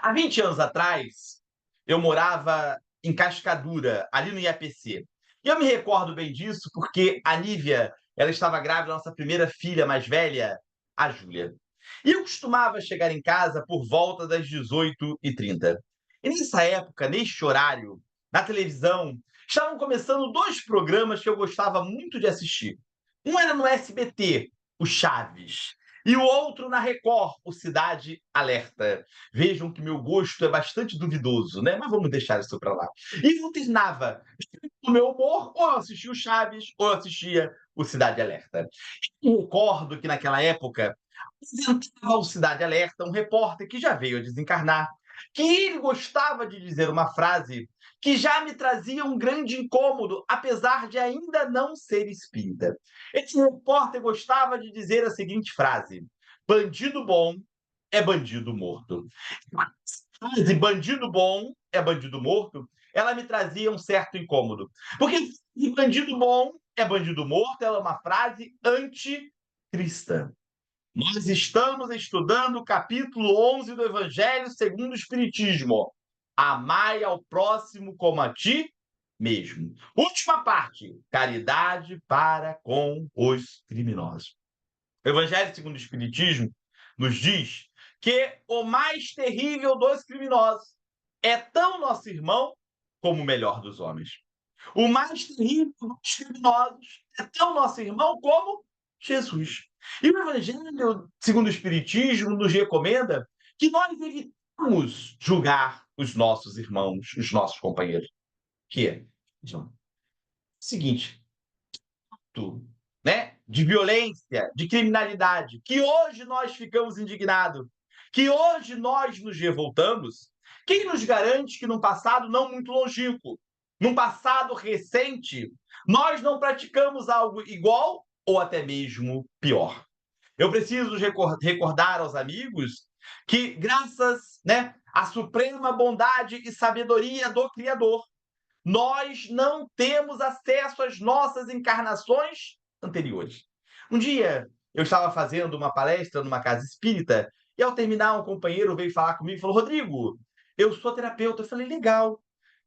Há 20 anos atrás, eu morava em Cascadura, ali no IAPC. E eu me recordo bem disso porque a Nívia, ela estava grávida da nossa primeira filha mais velha, a Júlia. E eu costumava chegar em casa por volta das 18h30. E nessa época, neste horário, na televisão, estavam começando 2 programas que eu gostava muito de assistir. Um era no SBT, o Chaves, e o outro na Record, o Cidade Alerta. Vejam que meu gosto é bastante duvidoso, né? Mas vamos deixar isso para lá. E alternava o meu humor, ou eu assistia o Chaves, ou eu assistia o Cidade Alerta. Eu recordo que naquela época apresentava o Cidade Alerta um repórter que já veio a desencarnar, que ele gostava de dizer uma frase que já me trazia um grande incômodo, apesar de ainda não ser espírita. Esse repórter gostava de dizer a seguinte frase: bandido bom é bandido morto. A frase bandido bom é bandido morto, ela me trazia um certo incômodo. Porque bandido bom é bandido morto, ela é uma frase anticristã. Nós estamos estudando o capítulo 11 do Evangelho segundo o Espiritismo. Amai ao próximo como a ti mesmo. Última parte. Caridade para com os criminosos. O Evangelho segundo o Espiritismo nos diz que o mais terrível dos criminosos é tão nosso irmão como o melhor dos homens. O mais terrível dos criminosos é tão nosso irmão como Jesus. E o Evangelho, segundo o Espiritismo, nos recomenda que nós evitamos julgar os nossos irmãos, os nossos companheiros. Que é, o seguinte, né, de violência, de criminalidade, que hoje nós ficamos indignados, que hoje nós nos revoltamos, quem nos garante que num passado não muito longínquo, num passado recente, nós não praticamos algo igual ou até mesmo pior? Eu preciso recordar aos amigos que, graças, né, à suprema bondade e sabedoria do Criador, nós não temos acesso às nossas encarnações anteriores. Um dia, eu estava fazendo uma palestra numa casa espírita e, ao terminar, um companheiro veio falar comigo e falou: Rodrigo, eu sou terapeuta. Eu falei: legal.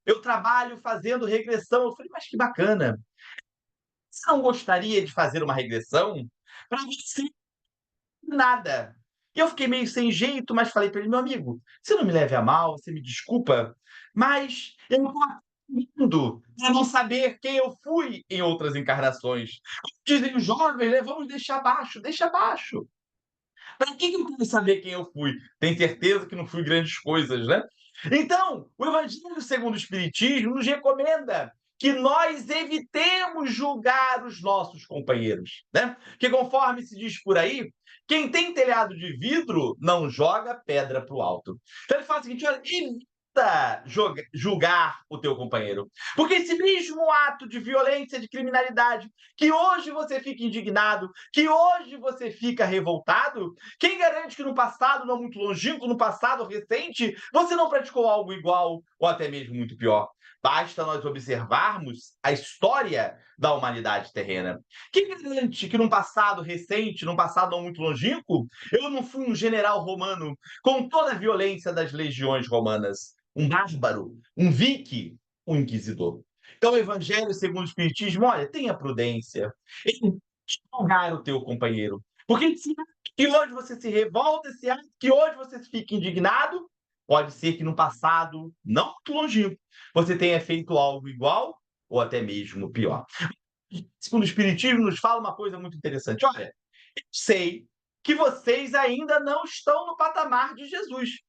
Eu trabalho fazendo regressão. Eu falei: mas que bacana. Você não gostaria de fazer uma regressão para você nada? E eu fiquei meio sem jeito, mas falei para ele: meu amigo, você não me leve a mal, você me desculpa, mas eu não estou para não saber quem eu fui em outras encarnações. Como dizem os jovens, né? Vamos deixar abaixo, deixa abaixo. Para que eu quero saber quem eu fui? Tem certeza que não fui grandes coisas, né? Então, o Evangelho segundo o Espiritismo nos recomenda que nós evitemos julgar os nossos companheiros, né? Que conforme se diz por aí, quem tem telhado de vidro não joga pedra para o alto. Então ele fala o seguinte: olha, evita julgar o teu companheiro. Porque esse mesmo ato de violência, de criminalidade, que hoje você fica indignado, que hoje você fica revoltado, quem garante que no passado não muito longínquo, no passado recente, você não praticou algo igual ou até mesmo muito pior? Basta nós observarmos a história da humanidade terrena. Quem garante que num passado recente, num passado não muito longínquo, eu não fui um general romano com toda a violência das legiões romanas, um bárbaro, um vique, um inquisidor. Então, o Evangelho segundo o Espiritismo, olha, tenha prudência, julgar o teu companheiro. Porque se que hoje você se revolta, se acha que hoje você fica indignado, pode ser que no passado, não muito longínquo, você tenha feito algo igual ou até mesmo pior. Segundo o Espiritismo, nos fala uma coisa muito interessante. Olha, eu sei que vocês ainda não estão no patamar de Jesus.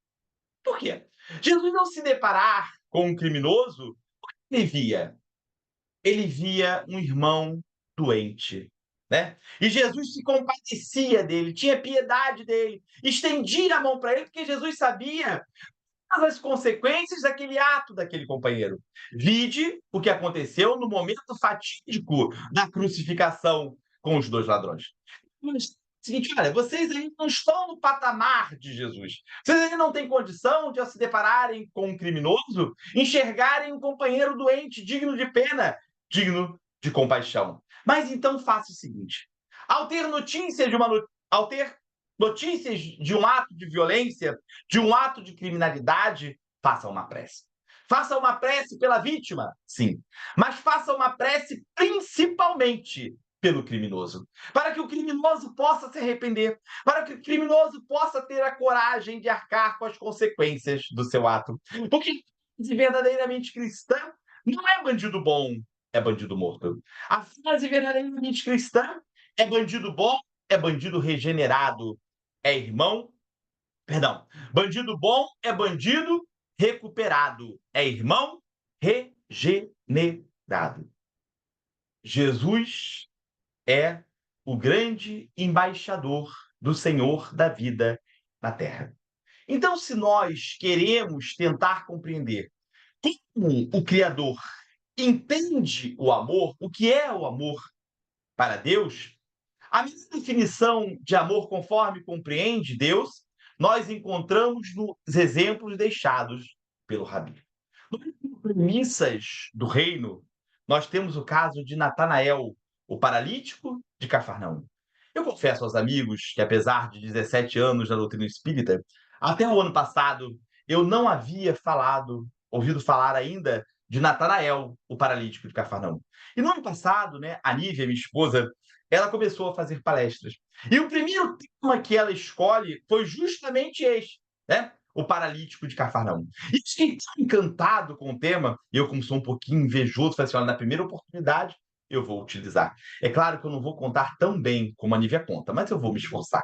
Por quê? Jesus, não se deparar com um criminoso, o que ele via? Ele via um irmão doente, né? E Jesus se compadecia dele, tinha piedade dele, estendia a mão para ele, porque Jesus sabia as consequências daquele ato daquele companheiro. Vide o que aconteceu no momento fatídico da crucificação com os dois ladrões. Mas, seguinte, olha, vocês ainda não estão no patamar de Jesus. Vocês ainda não têm condição de, ao se depararem com um criminoso, enxergarem um companheiro doente, digno de pena, digno de compaixão. Mas então faça o seguinte: ao ter notícia de ao ter notícias de um ato de violência, de um ato de criminalidade, faça uma prece. Faça uma prece pela vítima, sim, mas faça uma prece principalmente pelo criminoso, para que o criminoso possa se arrepender, para que o criminoso possa ter a coragem de arcar com as consequências do seu ato. Porque a verdadeiramente cristã não é bandido bom, é bandido morto. A frase verdadeiramente cristã é bandido bom, é bandido regenerado, é irmão, perdão, bandido bom é bandido recuperado, é irmão regenerado. Jesus é o grande embaixador do Senhor da vida na Terra. Então, se nós queremos tentar compreender como o Criador entende o amor, o que é o amor para Deus, a minha definição de amor conforme compreende Deus, nós encontramos nos exemplos deixados pelo Rabi. Nas premissas do reino, nós temos o caso de Natanael, o paralítico de Cafarnaum. Eu confesso aos amigos que, apesar de 17 anos na doutrina espírita, até o ano passado eu não havia ouvido falar ainda de Natanael, o paralítico de Cafarnaum. E no ano passado, né, a Nívia, minha esposa, ela começou a fazer palestras. E o primeiro tema que ela escolhe foi justamente este, né? O paralítico de Cafarnaum. E fiquei tão encantado com o tema, e eu, como sou um pouquinho invejoso, falei assim: olha, na primeira oportunidade eu vou utilizar. É claro que eu não vou contar tão bem como a Nívia conta, mas eu vou me esforçar.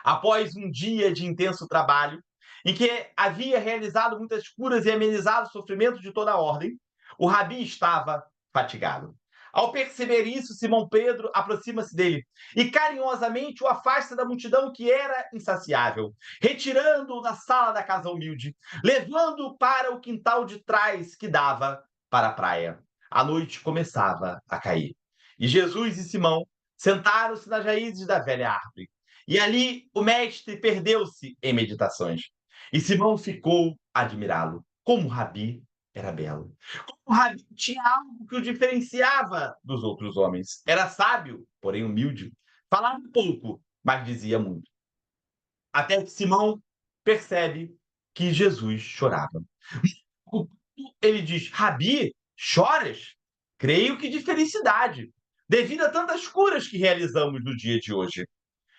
Após um dia de intenso trabalho, em que havia realizado muitas curas e amenizado o sofrimento de toda a ordem, o Rabi estava fatigado. Ao perceber isso, Simão Pedro aproxima-se dele e carinhosamente o afasta da multidão que era insaciável, retirando-o da sala da casa humilde, levando-o para o quintal de trás que dava para a praia. A noite começava a cair. E Jesus e Simão sentaram-se nas raízes da velha árvore. E ali o mestre perdeu-se em meditações. E Simão ficou a admirá-lo. Como o Rabi era belo. Como o Rabi tinha algo que o diferenciava dos outros homens. Era sábio, porém humilde. Falava pouco, mas dizia muito. Até que Simão percebe que Jesus chorava. Ele diz: Rabi, choras? Creio que de felicidade, devido a tantas curas que realizamos no dia de hoje.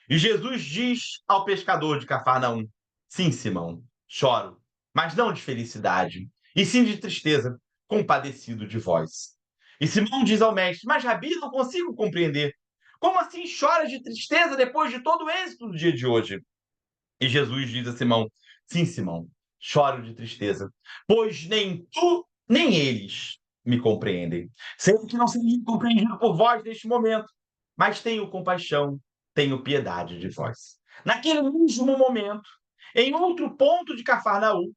E Jesus diz ao pescador de Cafarnaum: sim, Simão, choro, mas não de felicidade, e sim de tristeza, compadecido de vós. E Simão diz ao mestre: mas, Rabi, não consigo compreender. Como assim choras de tristeza depois de todo o êxito do dia de hoje? E Jesus diz a Simão: sim, Simão, choro de tristeza, pois nem tu, nem eles me compreendem. Sei que não seria compreendido por vós neste momento, mas tenho compaixão, tenho piedade de vós. Naquele mesmo momento, em outro ponto de Cafarnaum,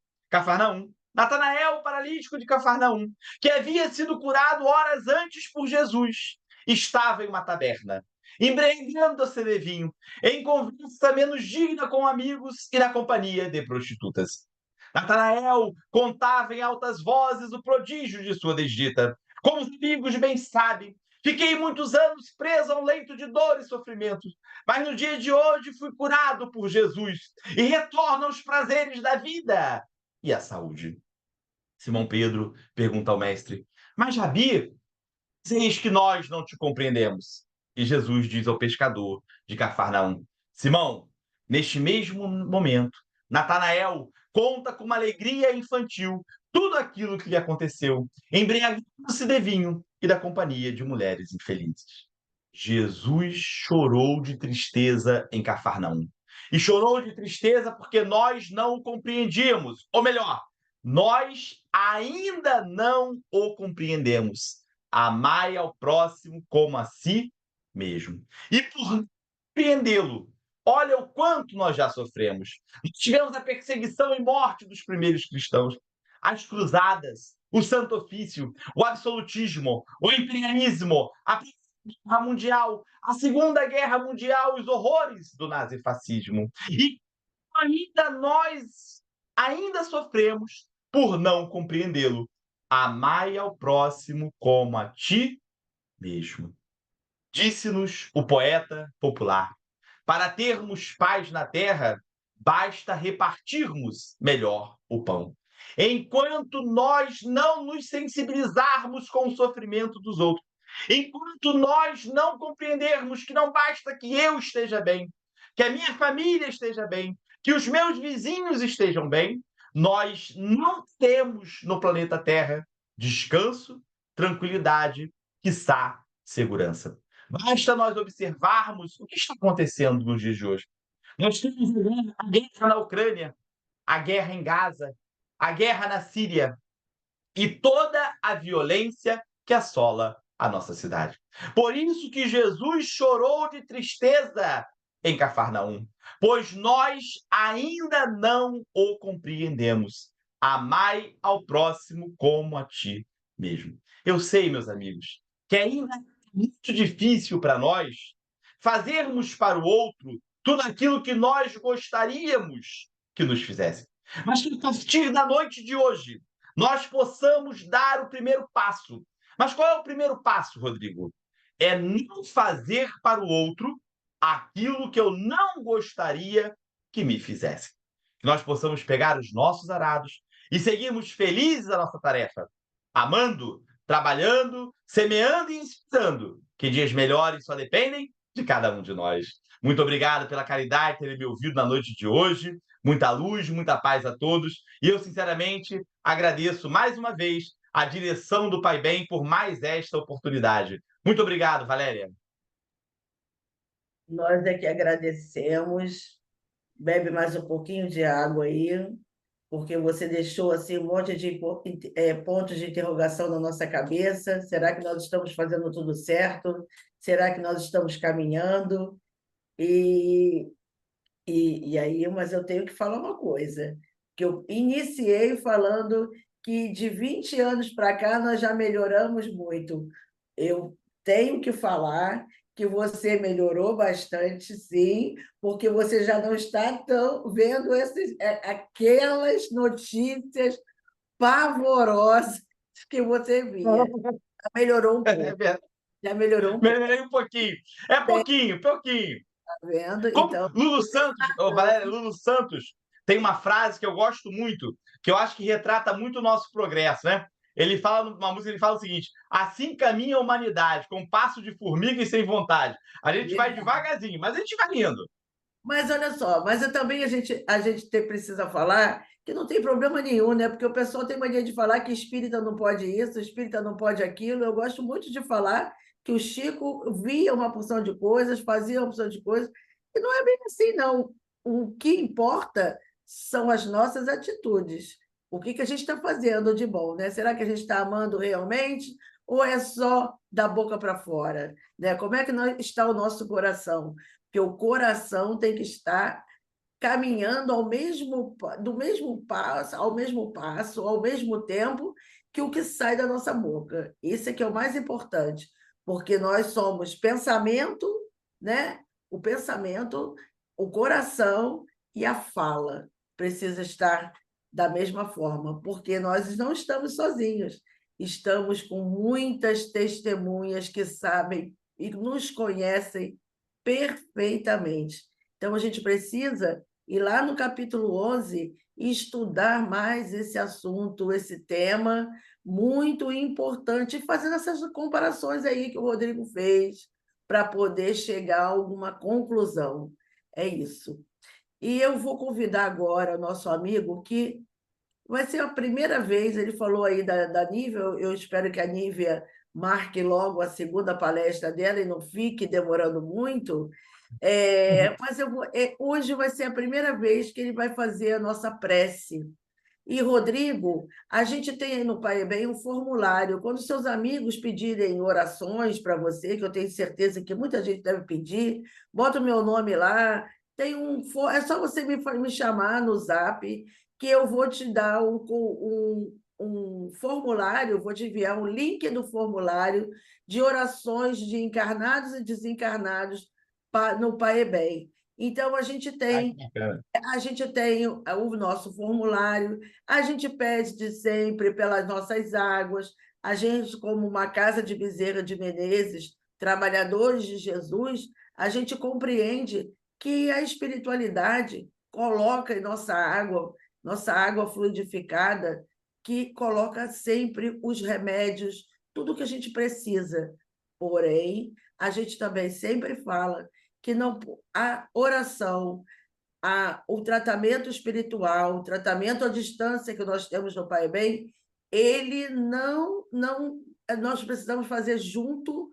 Natanael, paralítico de Cafarnaum, que havia sido curado horas antes por Jesus, estava em uma taberna, embriagando-se de vinho, em conversa menos digna com amigos e na companhia de prostitutas. Natanael contava em altas vozes o prodígio de sua desdita. Como os amigos bem sabem, fiquei muitos anos preso a um leito de dor e sofrimentos, mas no dia de hoje fui curado por Jesus e retorno aos prazeres da vida e à saúde. Simão Pedro pergunta ao mestre: Mas, Rabi, eis que nós não te compreendemos. E Jesus diz ao pescador de Cafarnaum: Simão, neste mesmo momento, Natanael conta com uma alegria infantil tudo aquilo que lhe aconteceu, embriagando-se de vinho e da companhia de mulheres infelizes. Jesus chorou de tristeza em Cafarnaum. E chorou de tristeza porque nós não o compreendíamos. Ou melhor, nós ainda não o compreendemos. Amai ao próximo como a si mesmo. E por compreendê-lo, olha o quanto nós já sofremos. Nós tivemos a perseguição e morte dos primeiros cristãos, as cruzadas, o Santo Ofício, o absolutismo, o imperialismo, a Guerra Mundial, a Segunda Guerra Mundial, os horrores do nazifascismo. E nós ainda sofremos por não compreendê-lo. Amai ao próximo como a ti mesmo. Disse-nos o poeta popular: para termos paz na terra, basta repartirmos melhor o pão. Enquanto nós não nos sensibilizarmos com o sofrimento dos outros, enquanto nós não compreendermos que não basta que eu esteja bem, que a minha família esteja bem, que os meus vizinhos estejam bem, nós não temos no planeta Terra descanso, tranquilidade, quiçá segurança. Basta nós observarmos o que está acontecendo nos dias de hoje. Nós temos a guerra na Ucrânia, a guerra em Gaza, a guerra na Síria e toda a violência que assola a nossa cidade. Por isso que Jesus chorou de tristeza em Cafarnaum, pois nós ainda não o compreendemos. Amai ao próximo como a ti mesmo. Eu sei, meus amigos, que ainda é muito difícil para nós fazermos para o outro tudo aquilo que nós gostaríamos que nos fizessem. Mas que a partir da noite de hoje nós possamos dar o primeiro passo. Mas qual é o primeiro passo, Rodrigo? É não fazer para o outro aquilo que eu não gostaria que me fizessem. Que nós possamos pegar os nossos arados e seguirmos felizes a nossa tarefa, amando, trabalhando, semeando e inspirando, que dias melhores só dependem de cada um de nós. Muito obrigado pela caridade de ter me ouvido na noite de hoje. Muita luz, muita paz a todos. E eu, sinceramente, agradeço mais uma vez a direção do Pai Bem por mais esta oportunidade. Muito obrigado, Valéria. Nós é que agradecemos. Bebe mais um pouquinho de água aí, porque você deixou assim um monte de pontos de interrogação na nossa cabeça. Será que nós estamos fazendo tudo certo? Será que nós estamos caminhando? E aí, mas eu tenho que falar uma coisa, que eu iniciei falando que de 20 anos para cá nós já melhoramos muito. Eu tenho que falar que você melhorou bastante, sim, porque você já não está tão vendo aquelas notícias pavorosas que você via. Já melhorou um pouco. Já melhorou um pouco. Melhorei um pouquinho. É pouquinho, pouquinho. Tá vendo? Como Então, Lulu Santos, Valéria, Lulu Santos tem uma frase que eu gosto muito, que eu acho que retrata muito o nosso progresso, né? Ele fala numa música, ele fala o seguinte: assim caminha a humanidade, com passo de formiga e sem vontade. A gente vai devagarzinho, mas a gente vai indo. Mas olha só, mas também precisa falar que não tem problema nenhum, né? Porque o pessoal tem mania de falar que espírita não pode isso, espírita não pode aquilo. Eu gosto muito de falar que o Chico via uma porção de coisas, fazia uma porção de coisas, e não é bem assim, não. O que importa são as nossas atitudes. O que a gente está fazendo de bom, né? Será que a gente está amando realmente ou é só da boca para fora, né? Como é que está o nosso coração? Porque o coração tem que estar caminhando ao mesmo passo, ao mesmo tempo que o que sai da nossa boca. Isso é que é o mais importante, porque nós somos pensamento, né? O pensamento, o coração e a fala precisa estar da mesma forma, porque nós não estamos sozinhos, estamos com muitas testemunhas que sabem e nos conhecem perfeitamente. Então, a gente precisa ir lá no capítulo 11 e estudar mais esse assunto, esse tema muito importante, fazendo essas comparações aí que o Rodrigo fez, para poder chegar a alguma conclusão. É isso. E eu vou convidar agora o nosso amigo, que vai ser a primeira vez, ele falou aí da Nívia, eu espero que a Nívia marque logo a segunda palestra dela e não fique demorando muito, mas hoje vai ser a primeira vez que ele vai fazer a nossa prece. E, Rodrigo, a gente tem aí no Pai é Bem um formulário. Quando seus amigos pedirem orações para você, que eu tenho certeza que muita gente deve pedir, bota o meu nome lá. É só você me chamar no Zap, que eu vou te dar um formulário, vou te enviar um link do formulário de orações de encarnados e desencarnados no Pai é Bem. Então, a gente tem o nosso formulário, a gente pede sempre pelas nossas águas, a gente, como uma casa de Bezerra de Menezes, trabalhadores de Jesus, a gente compreende que a espiritualidade coloca em nossa água fluidificada, que coloca sempre os remédios, tudo que a gente precisa. Porém, a gente também sempre fala que não, a oração, o tratamento espiritual, o tratamento à distância que nós temos no Pai Bem, ele não, nós precisamos fazer junto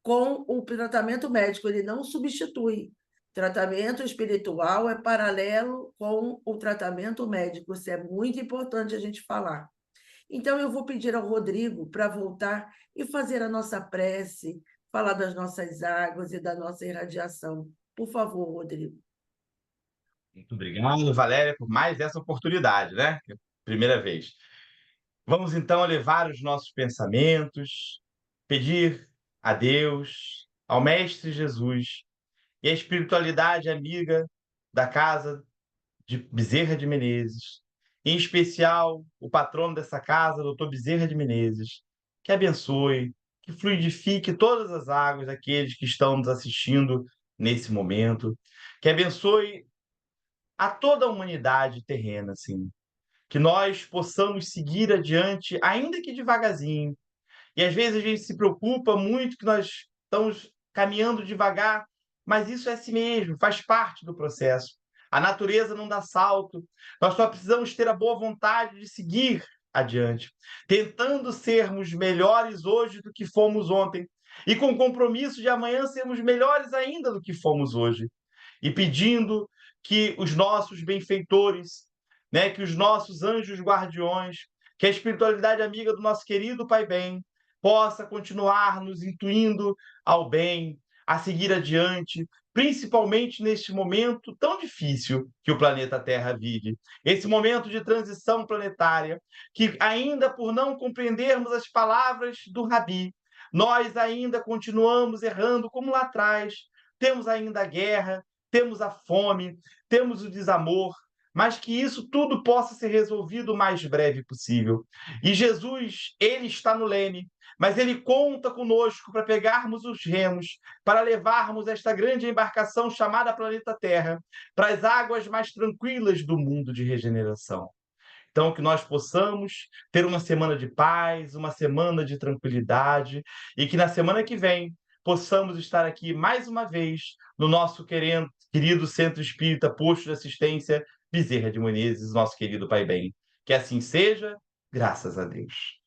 com o tratamento médico, ele não substitui. Tratamento espiritual é paralelo com o tratamento médico, isso é muito importante a gente falar. Então, eu vou pedir ao Rodrigo para voltar e fazer a nossa prece, falar das nossas águas e da nossa irradiação. Por favor, Rodrigo. Muito obrigado, Valéria, por mais essa oportunidade, né? Primeira vez. Vamos então elevar os nossos pensamentos, pedir a Deus, ao Mestre Jesus e à espiritualidade amiga da casa de Bezerra de Menezes, em especial o patrono dessa casa, Dr. Bezerra de Menezes, que abençoe, que fluidifique todas as águas daqueles que estão nos assistindo nesse momento, que abençoe a toda a humanidade terrena, assim, que nós possamos seguir adiante, ainda que devagarzinho. E às vezes a gente se preocupa muito que nós estamos caminhando devagar, mas isso é assim mesmo, faz parte do processo. A natureza não dá salto, nós só precisamos ter a boa vontade de seguir adiante, tentando sermos melhores hoje do que fomos ontem, e com o compromisso de amanhã sermos melhores ainda do que fomos hoje, e pedindo que os nossos benfeitores, né, que os nossos anjos guardiões, que a espiritualidade amiga do nosso querido Pai Bem possa continuar nos intuindo ao bem, a seguir adiante, principalmente neste momento tão difícil que o planeta Terra vive. Esse momento de transição planetária, que ainda por não compreendermos as palavras do Rabi, nós ainda continuamos errando como lá atrás. Temos ainda a guerra, temos a fome, temos o desamor, mas que isso tudo possa ser resolvido o mais breve possível. E Jesus, ele está no leme, mas ele conta conosco para pegarmos os remos, para levarmos esta grande embarcação chamada Planeta Terra para as águas mais tranquilas do mundo de regeneração. Então, que nós possamos ter uma semana de paz, uma semana de tranquilidade, e que na semana que vem possamos estar aqui mais uma vez no nosso querido Centro Espírita Posto de Assistência Bezerra de Menezes, nosso querido Pai Bem. Que assim seja, graças a Deus.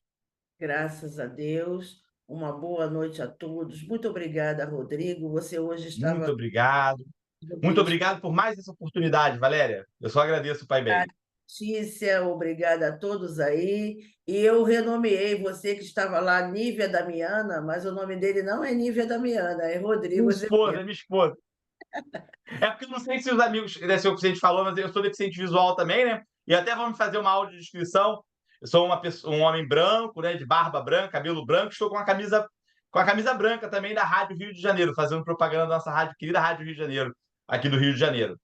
Graças a Deus. Uma boa noite a todos. Muito obrigada, Rodrigo. Você hoje estava... Muito obrigado. Muito obrigado por mais essa oportunidade, Valéria. Eu só agradeço, Pai Bem. Letícia, obrigada a todos aí. E eu renomeei você que estava lá, Nívia Damiana, mas o nome dele não é Nívia Damiana, é Rodrigo. Minha esposa. É porque eu não sei se os amigos desse que a gente falou, mas eu sou deficiente visual também, né? E até vamos fazer uma audiodescrição. Eu sou um homem branco, né? De barba branca, cabelo branco, estou com a camisa branca também da Rádio Rio de Janeiro, fazendo propaganda da nossa rádio, querida Rádio Rio de Janeiro, aqui do Rio de Janeiro.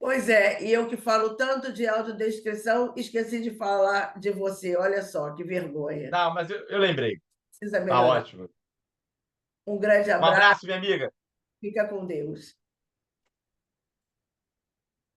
Pois é, e eu que falo tanto de autodescrição, esqueci de falar de você. Olha só, que vergonha. Não, mas eu lembrei. Precisa Tá melhorar. ótimo. Um grande Um abraço, abraço, minha amiga. fica com Deus.